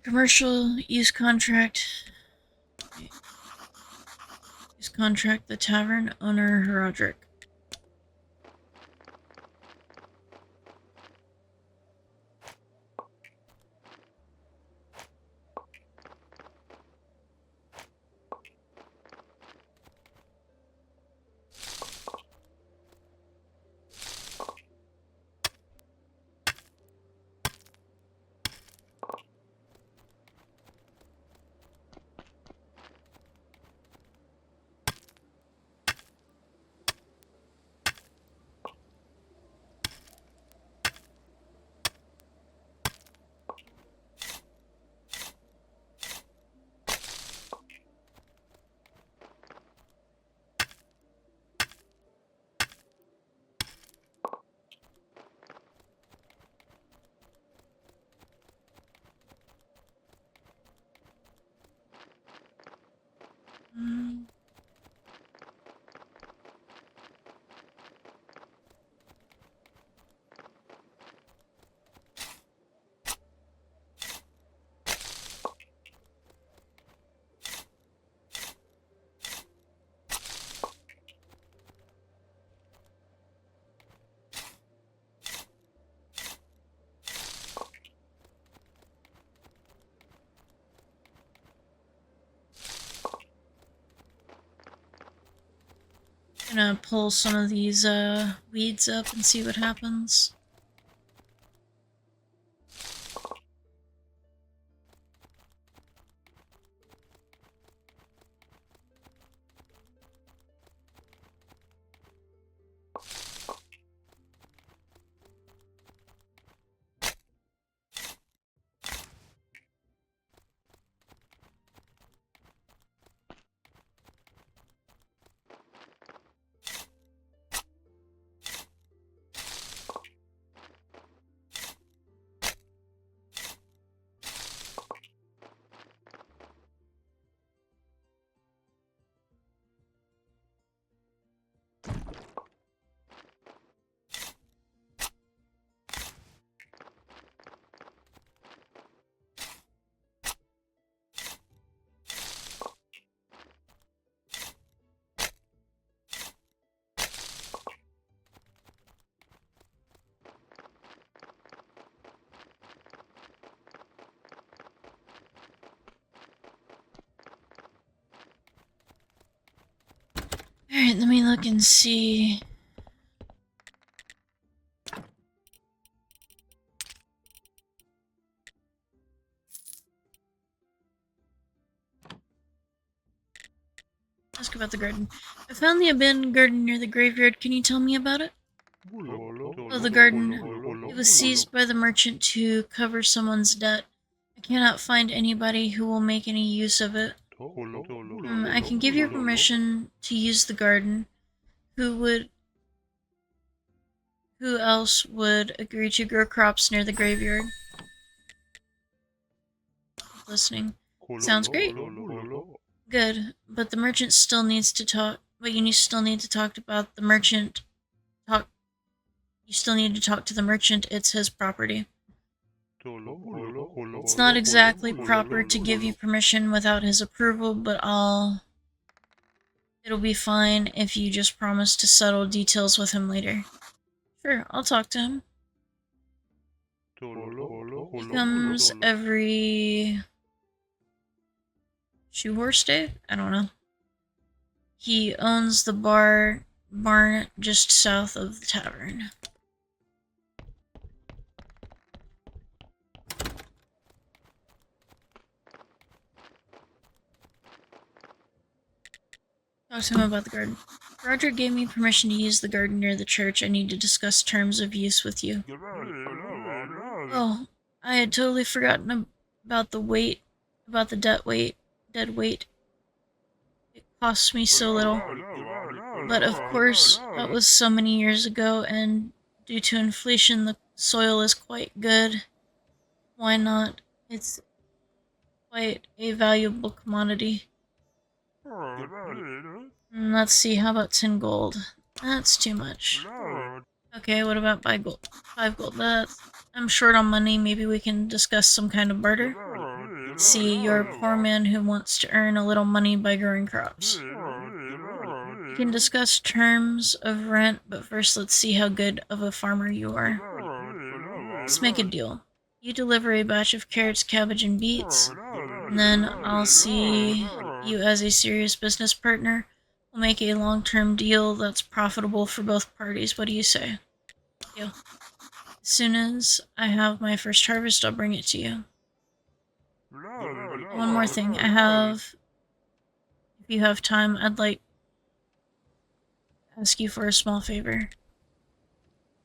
Commercial use contract. Use contract. The tavern owner Roderick. Gonna pull some of these weeds up and see what happens. Alright, let me look and see. Ask about the garden. I found the abandoned garden near the graveyard. Can you tell me about it? Oh, the garden. It was seized by the merchant to cover someone's debt. I cannot find anybody who will make any use of it. I can give you permission to use the garden. Who else would agree to grow crops near the graveyard? Listening. Sounds great. Good, but the merchant still needs to talk. But you still need to talk about the merchant. You still need to talk to the merchant. It's his property. It's not exactly proper to give you permission without his approval, but it'll be fine if you just promise to settle details with him later. Sure, I'll talk to him. He comes every shoe horse day? I don't know. He owns the barn just south of the tavern. Talk to him about the garden. Roger gave me permission to use the garden near the church. I need to discuss terms of use with you. Oh, I had totally forgotten about the dead weight. It costs me so little. But of course, that was so many years ago, and due to inflation, the soil is quite good. Why not? It's quite a valuable commodity. Let's see, how about 10 gold? That's too much. Okay, what about 5 gold? 5 gold. I'm short on money. Maybe we can discuss some kind of barter. See, you're a poor man who wants to earn a little money by growing crops. We can discuss terms of rent, but first let's see how good of a farmer you are. Let's make a deal. You deliver a batch of carrots, cabbage, and beets, and then I'll see you as a serious business partner. We'll make a long-term deal that's profitable for both parties. What do you say? Deal. As soon as I have my first harvest, I'll bring it to you. One more thing. If you have time, I'd like to ask you for a small favor.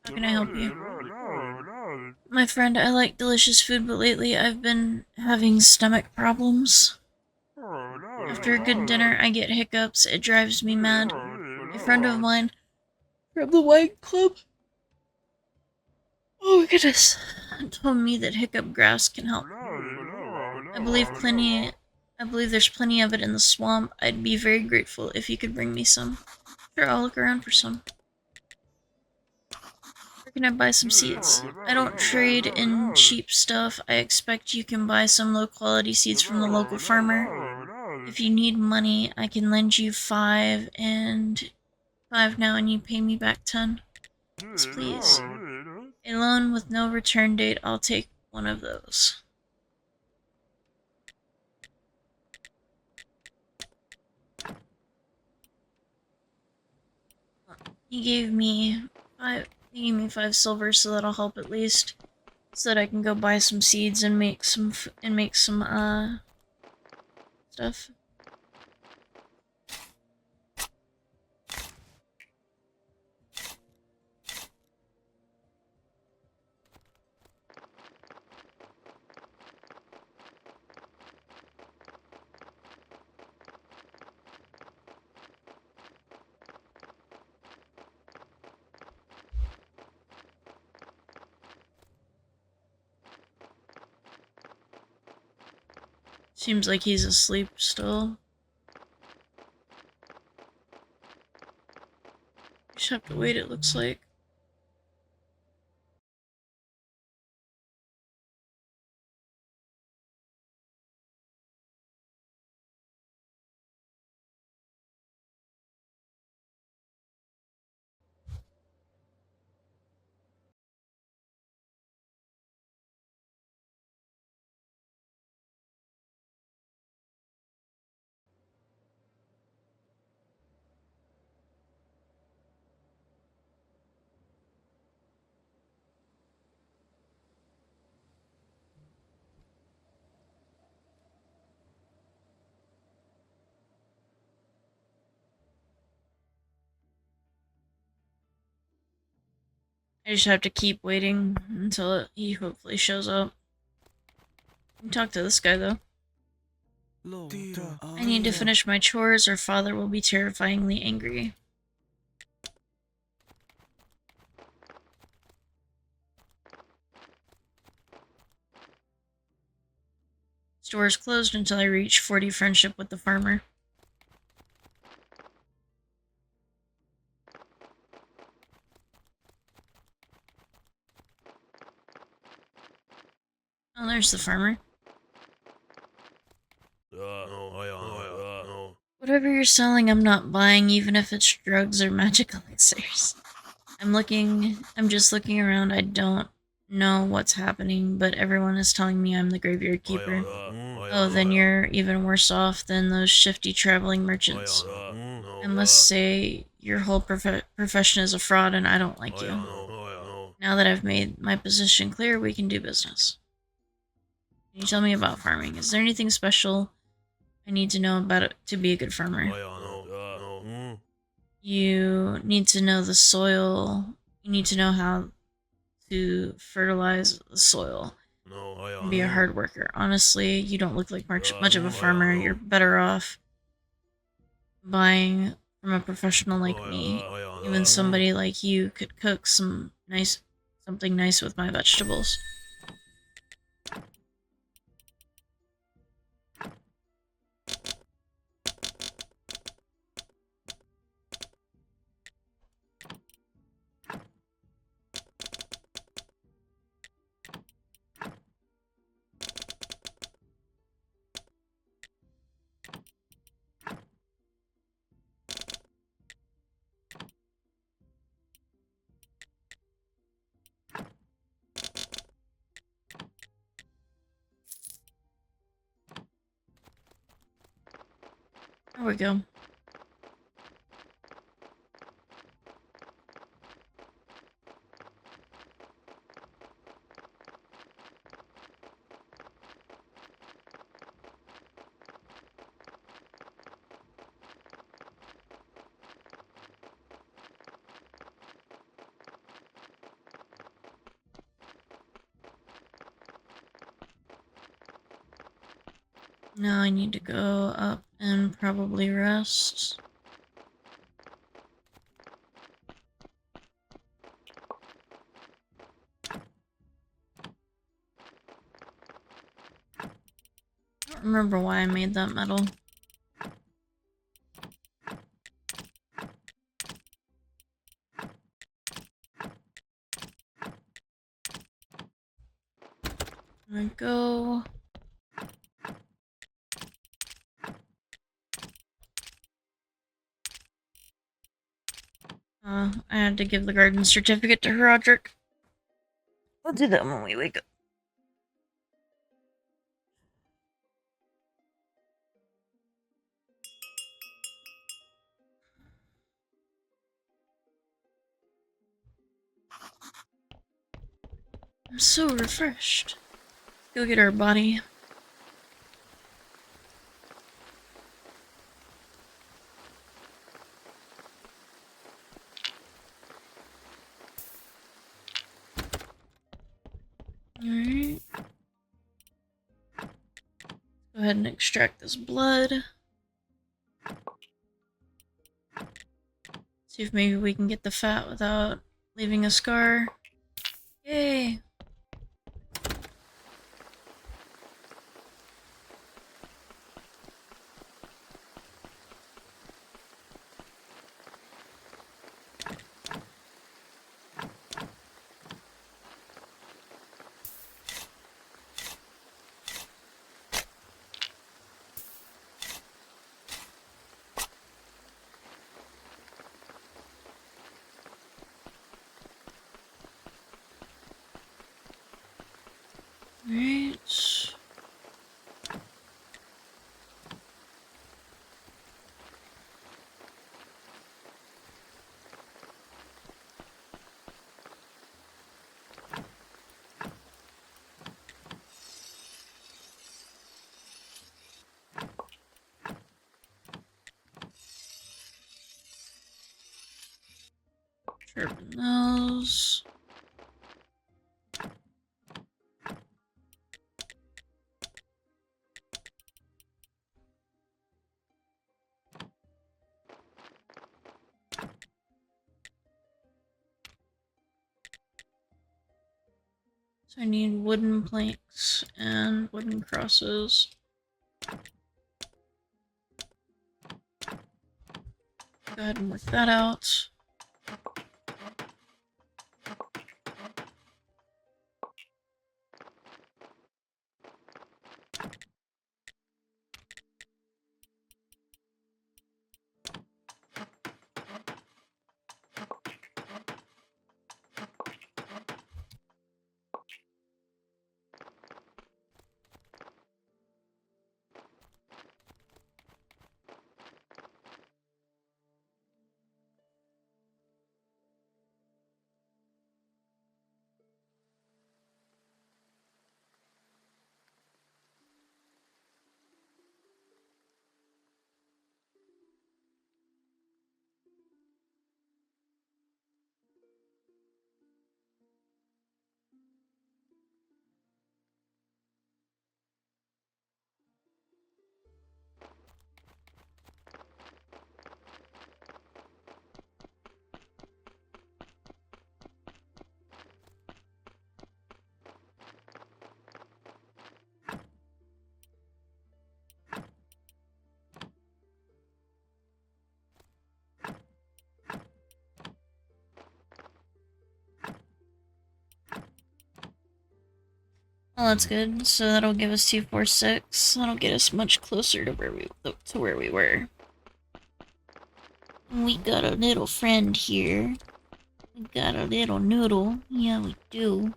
How can I help you? My friend, I like delicious food, but lately I've been having stomach problems. After a good dinner, I get hiccups. It drives me mad. A friend of mine from the wine club, oh my goodness, told me that hiccup grass can help. I believe there's plenty of it in the swamp. I'd be very grateful if you could bring me some. Sure, I'll look around for some. Where can I buy some seeds? I don't trade in cheap stuff. I expect you can buy some low-quality seeds from the local farmer. If you need money, I can lend you 5 now and you pay me back 10. Yes, please. A loan with no return date, I'll take one of those. He gave me 5 silver, so that'll help at least. So that I can go buy some seeds and make some stuff. Seems like he's asleep still. Just have to wait, it looks like. I just have to keep waiting until he hopefully shows up. I can talk to this guy though. I need to finish my chores or father will be terrifyingly angry. Store is closed until I reach 40 friendship with the farmer. Oh, there's the farmer. Whatever you're selling, I'm not buying, even if it's drugs or magic elixirs. I'm just looking around. I don't know what's happening, but everyone is telling me I'm the graveyard keeper. Oh, then you're even worse off than those shifty traveling merchants. I must say, your whole profession is a fraud and I don't like you. Now that I've made my position clear, we can do business. Can you tell me about farming? Is there anything special I need to know about it to be a good farmer? You need to know the soil. You need to know how to fertilize the soil. And be a hard worker. Honestly, you don't look like much of a farmer. You're better off buying from a professional like me. Even somebody like you could cook something nice with my vegetables. There we go. Now I need to go up and probably rest. I don't remember why I made that metal. There we go. I had to give the garden certificate to Roderick. I'll do that when we wake up. I'm so refreshed. Go get our body. Alright. Go ahead and extract this blood. See if maybe we can get the fat without leaving a scar. Yay! Right. Sharpen those. So I need wooden planks and wooden crosses. Go ahead and work that out. Well, that's good. So that'll give us 246. That'll get us much closer to where we were. We got a little friend here. We got a little noodle. Yeah, we do.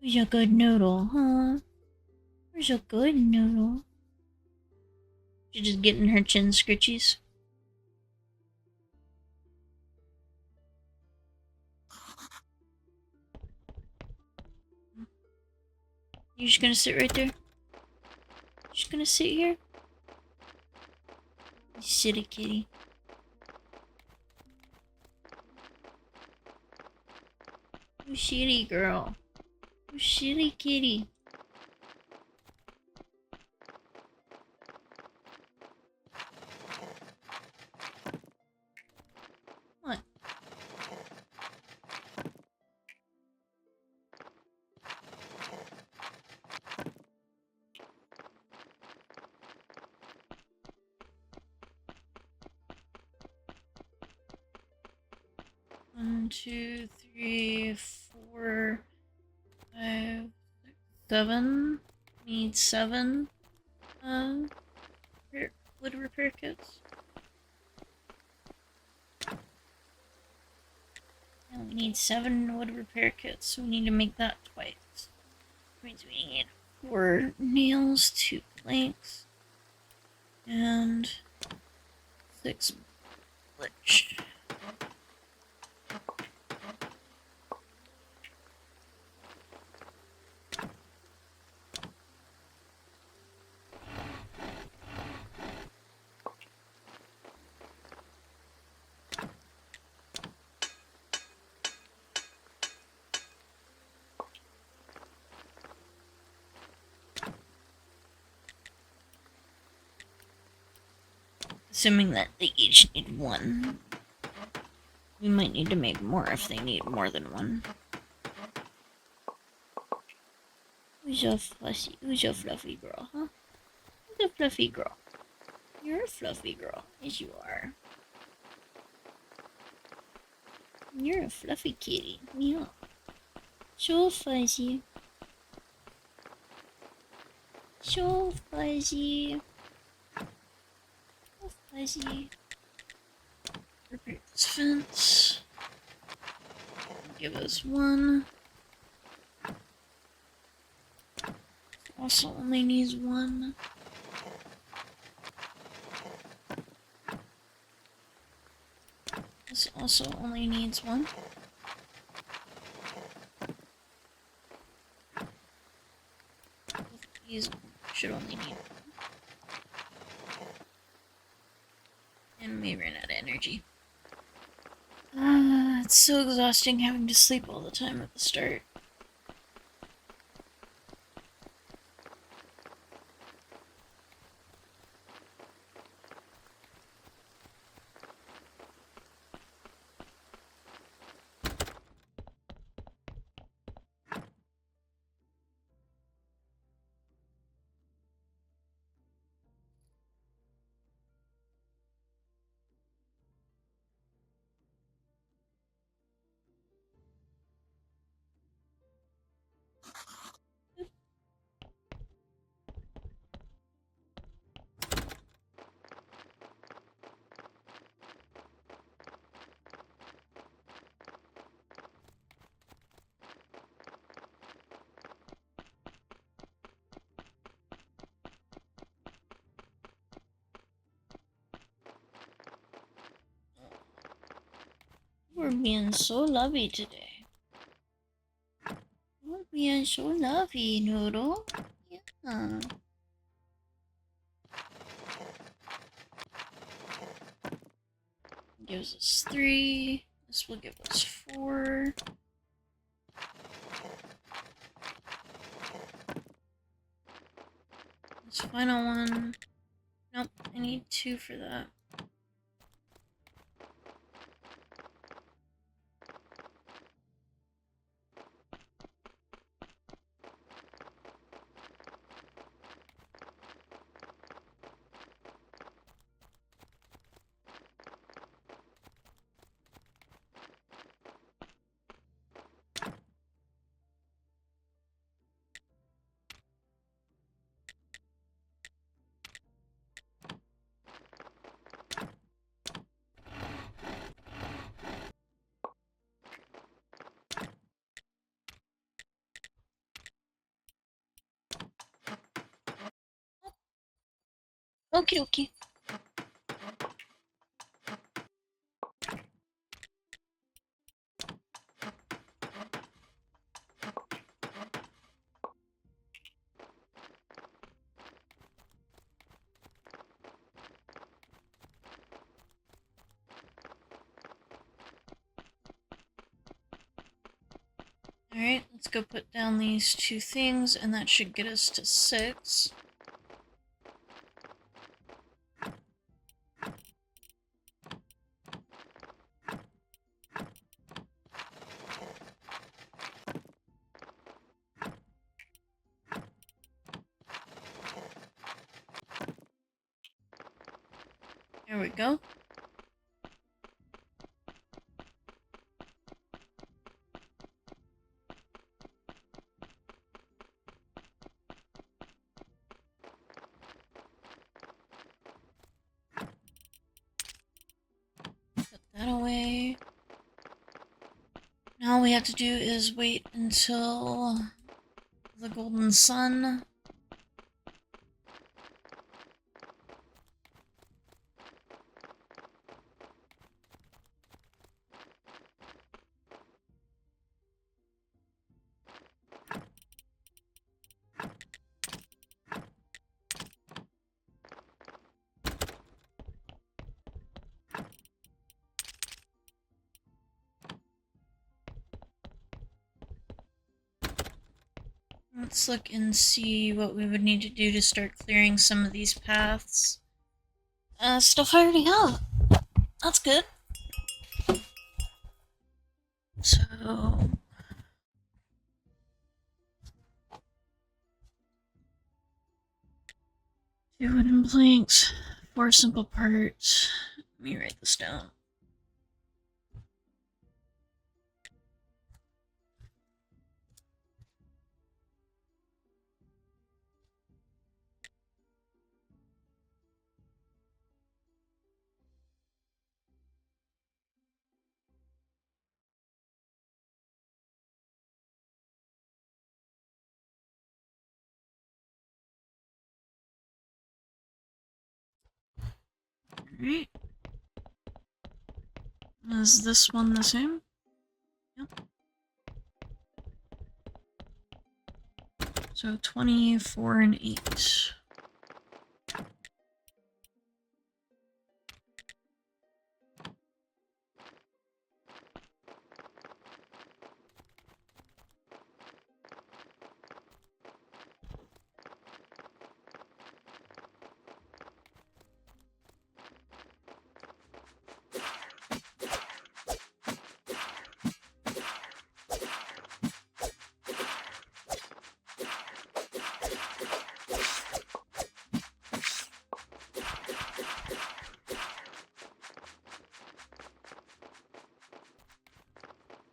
Who's a good noodle, huh? Where's a good noodle? She's just getting her chin scritchies. You just gonna sit right there? Just gonna sit here? You silly kitty. You silly girl. You silly kitty. What? One, two, three, four, 5, 6, 7. Need 7. Wood repair kits. And we need 7 wood repair kits, so we need to make that twice. Which means we need 4 nails, 2 planks, and 6 lich. Assuming that they each need 1. We might need to make more if they need more than 1. Who's a fussy? Who's a fluffy girl, huh? Who's a fluffy girl? You're a fluffy girl. Yes, you are. You're a fluffy kitty. Yeah. So fuzzy. So fuzzy. So fuzzy. Repair this fence. Give us 1. Also only needs 1. This also only needs 1. These should only need 1. And we ran out of energy. It's so exhausting having to sleep all the time at the start. We're being so lovey today. We're being so lovey, Noodle. Yeah. Gives us 3. This will give us 4. This final one. Nope, I need 2 for that. Okie dokie. Alright, let's go put down these 2 things, and that should get us to 6. There we go. Put that away. Now all we have to do is wait until the golden sun. Let's look and see what we would need to do to start clearing some of these paths. Stuff I already have. That's good. So... 2 wooden planks, 4 simple parts. Let me write this down. Alright. Is this one the same? Yep. So 24 and 8.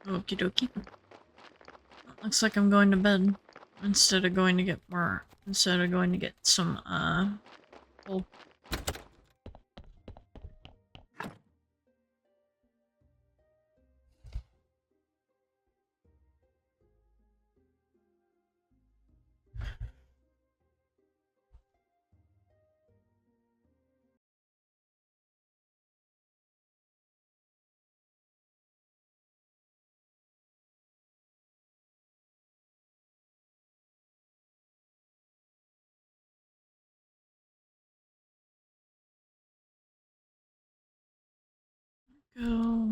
Okie dokie. Looks like I'm going to bed instead of going to get some, coal. Go.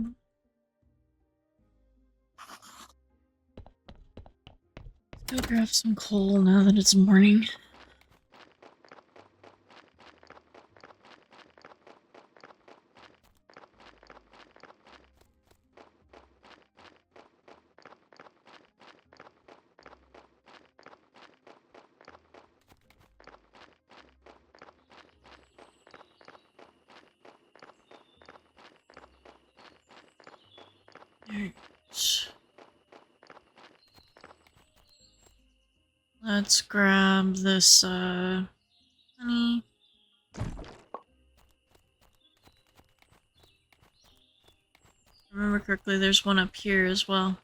Go grab some coal now that it's morning. Alright. Let's grab this, honey. Remember correctly, there's one up here as well.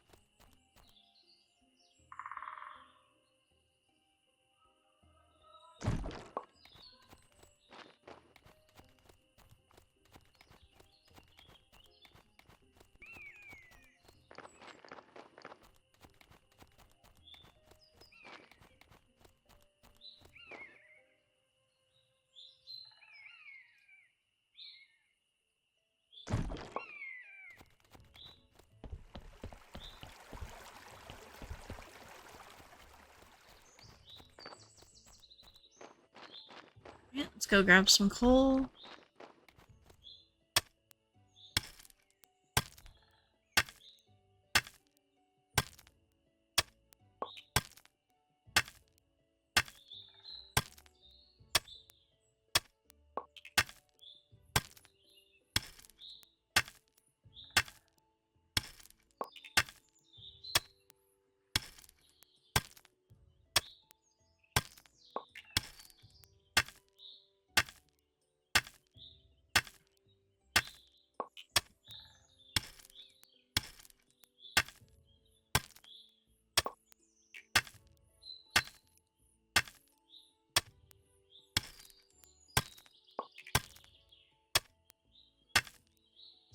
Let's go grab some coal.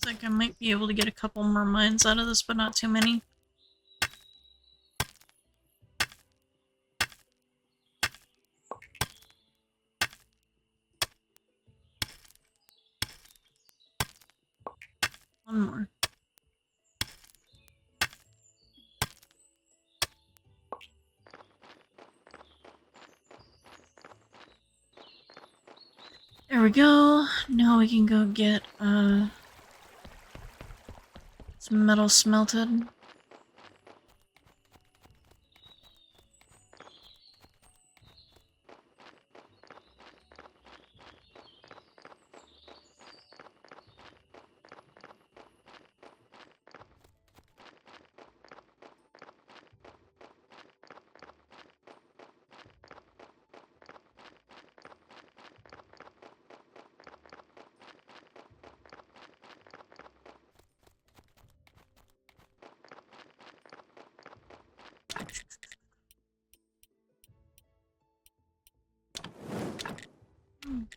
Looks like I might be able to get a couple more mines out of this, but not too many. One more. There we go. Now we can go get some metal smelted.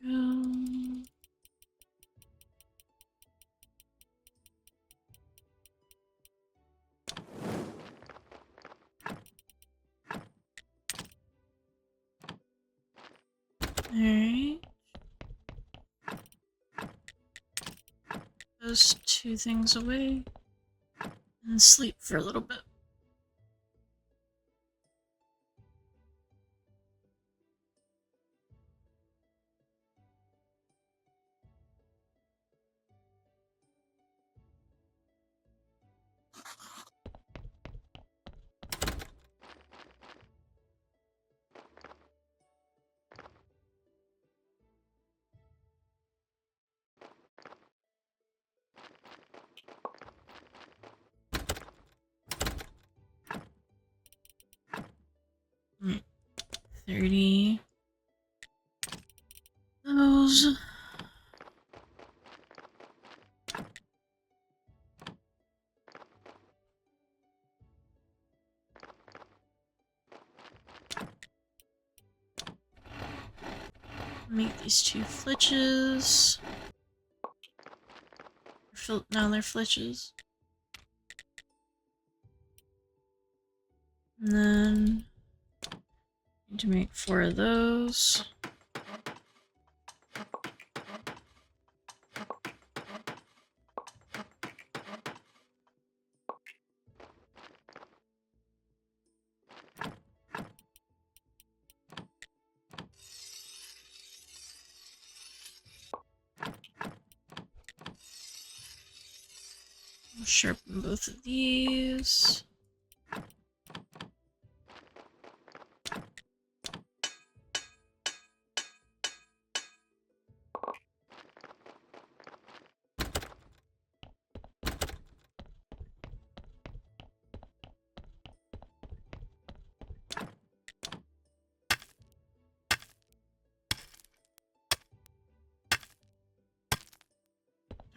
Go. Alright. Those two things away. And sleep for a little bit. Mm, 30. Those. Make these two flitches. Now they're flitches. And then need to make 4 of those. I'll sharpen both of these.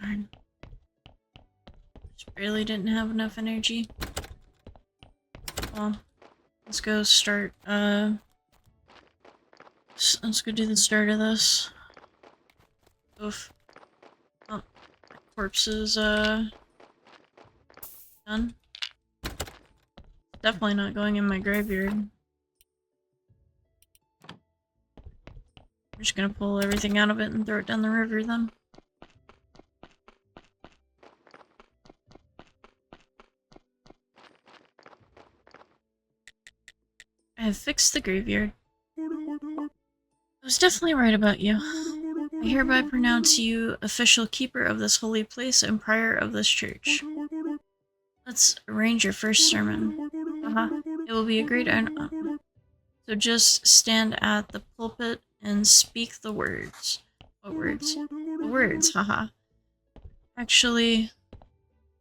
Darn. Just barely didn't have enough energy. Well, let's go start, let's go do the start of this. Oof. Oh, that corpse is, done. Definitely not going in my graveyard. I'm just gonna pull everything out of it and throw it down the river then. I have fixed the graveyard. was definitely right about you. I hereby pronounce you official keeper of this holy place and prior of this church. Let's arrange your first sermon. It will be a great honor. So just stand at the pulpit and speak the words. What words? The words, haha. Actually,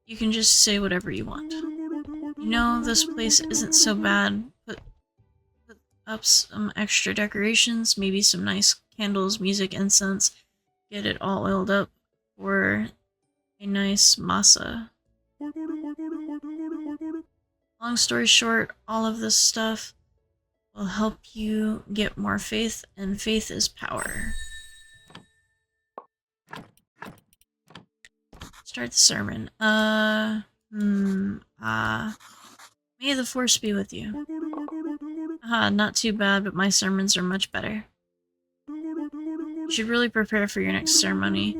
you can just say whatever you want. You know, this place isn't so bad. Put up some extra decorations, maybe some nice candles, music, incense. Get it all oiled up for a nice masa. Long story short, all of this stuff will help you get more faith, and faith is power. Start the sermon. May the force be with you. Not too bad, but my sermons are much better. You should really prepare for your next ceremony.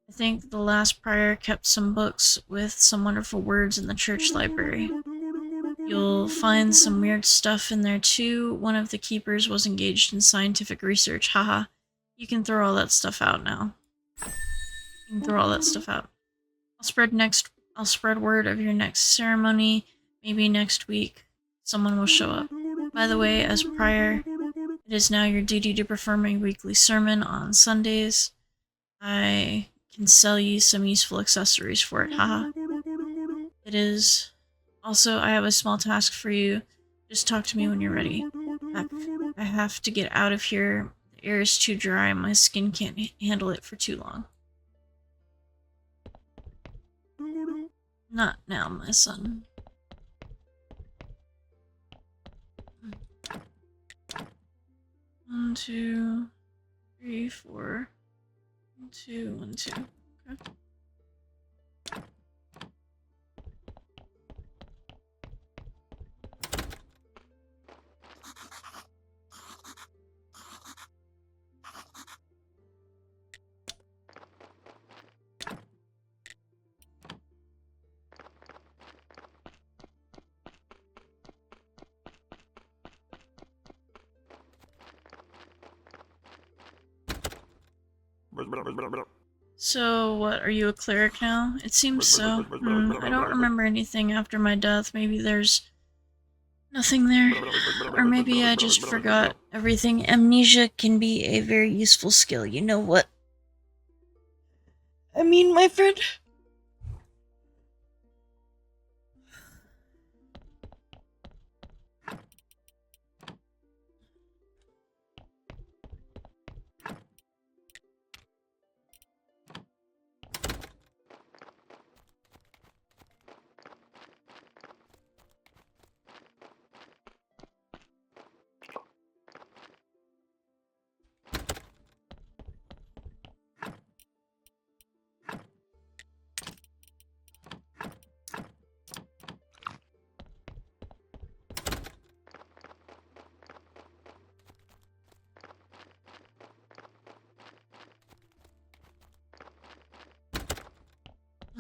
I think the last prior kept some books with some wonderful words in the church library. You'll find some weird stuff in there too. One of the keepers was engaged in scientific research. Haha. You can throw all that stuff out now. You can throw all that stuff out. I'll spread word of your next ceremony. Maybe next week someone will show up. By the way, as prior, it is now your duty to perform a weekly sermon on Sundays. I can sell you some useful accessories for it, haha. It is. Also, I have a small task for you. Just talk to me when you're ready. Heck, I have to get out of here. The air is too dry, my skin can't handle it for too long. Not now, my son. One, 2, 3, 4. 1, 2, 1, 2. Okay. So, what, are you a cleric now? It seems so. I don't remember anything after my death. Maybe there's nothing there. Or maybe I just forgot everything. Amnesia can be a very useful skill. You know what I mean, my friend?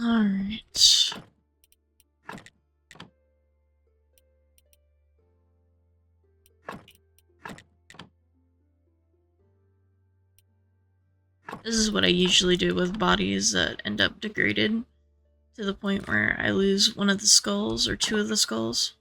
Alright. This is what I usually do with bodies that end up degraded to the point where I lose one of the skulls or two of the skulls.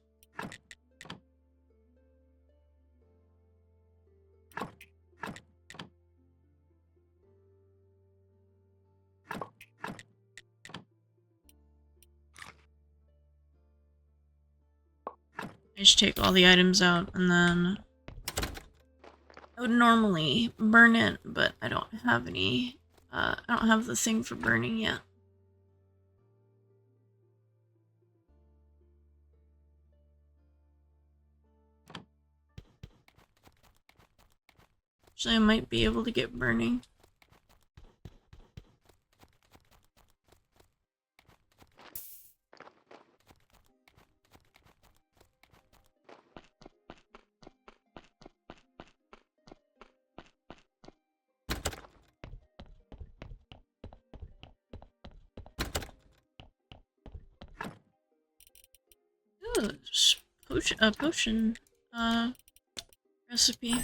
I just take all the items out and then I would normally burn it, but I don't have any, I don't have the thing for burning yet. Actually, I might be able to get burning. Ooh, potion, recipe.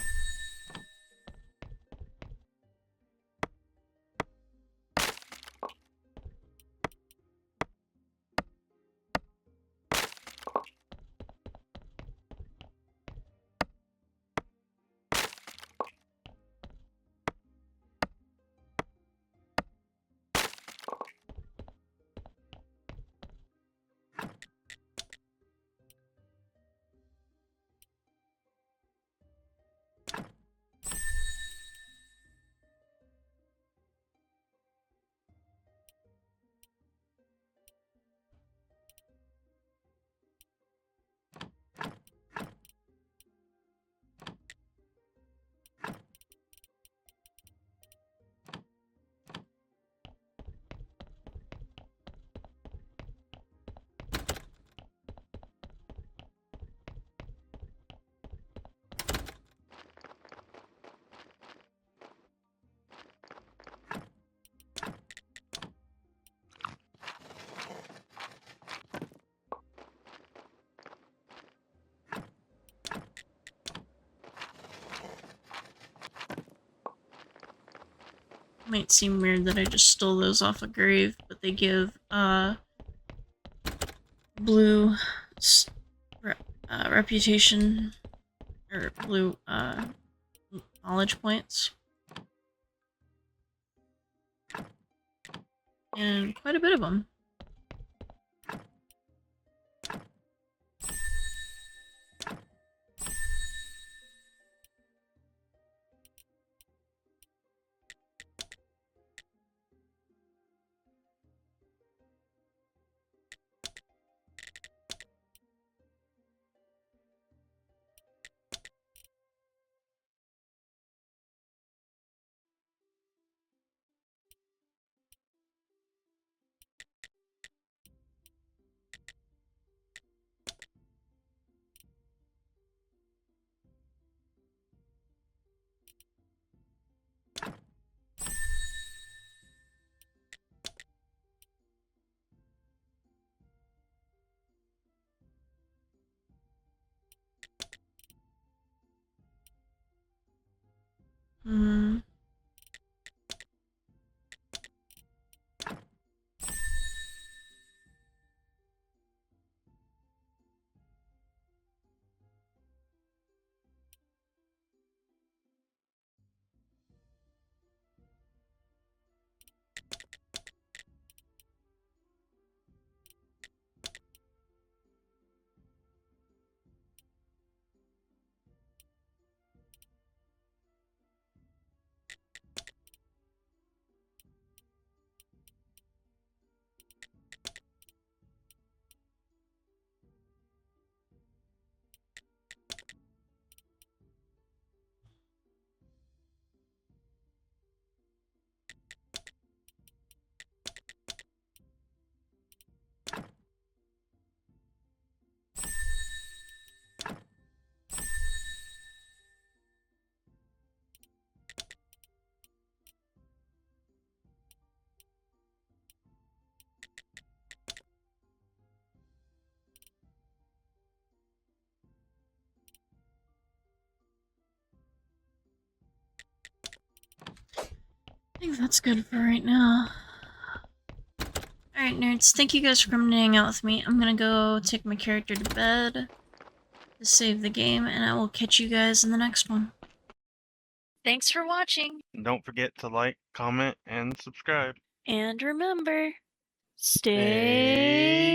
Might seem weird that I just stole those off a grave, but they give, blue, reputation, or blue, knowledge points. And quite a bit of them. Hmm. I think that's good for right now. Alright, nerds, thank you guys for coming to hang out with me. I'm gonna go take my character to bed to save the game, and I will catch you guys in the next one. Thanks for watching! Don't forget to like, comment, and subscribe. And remember, stay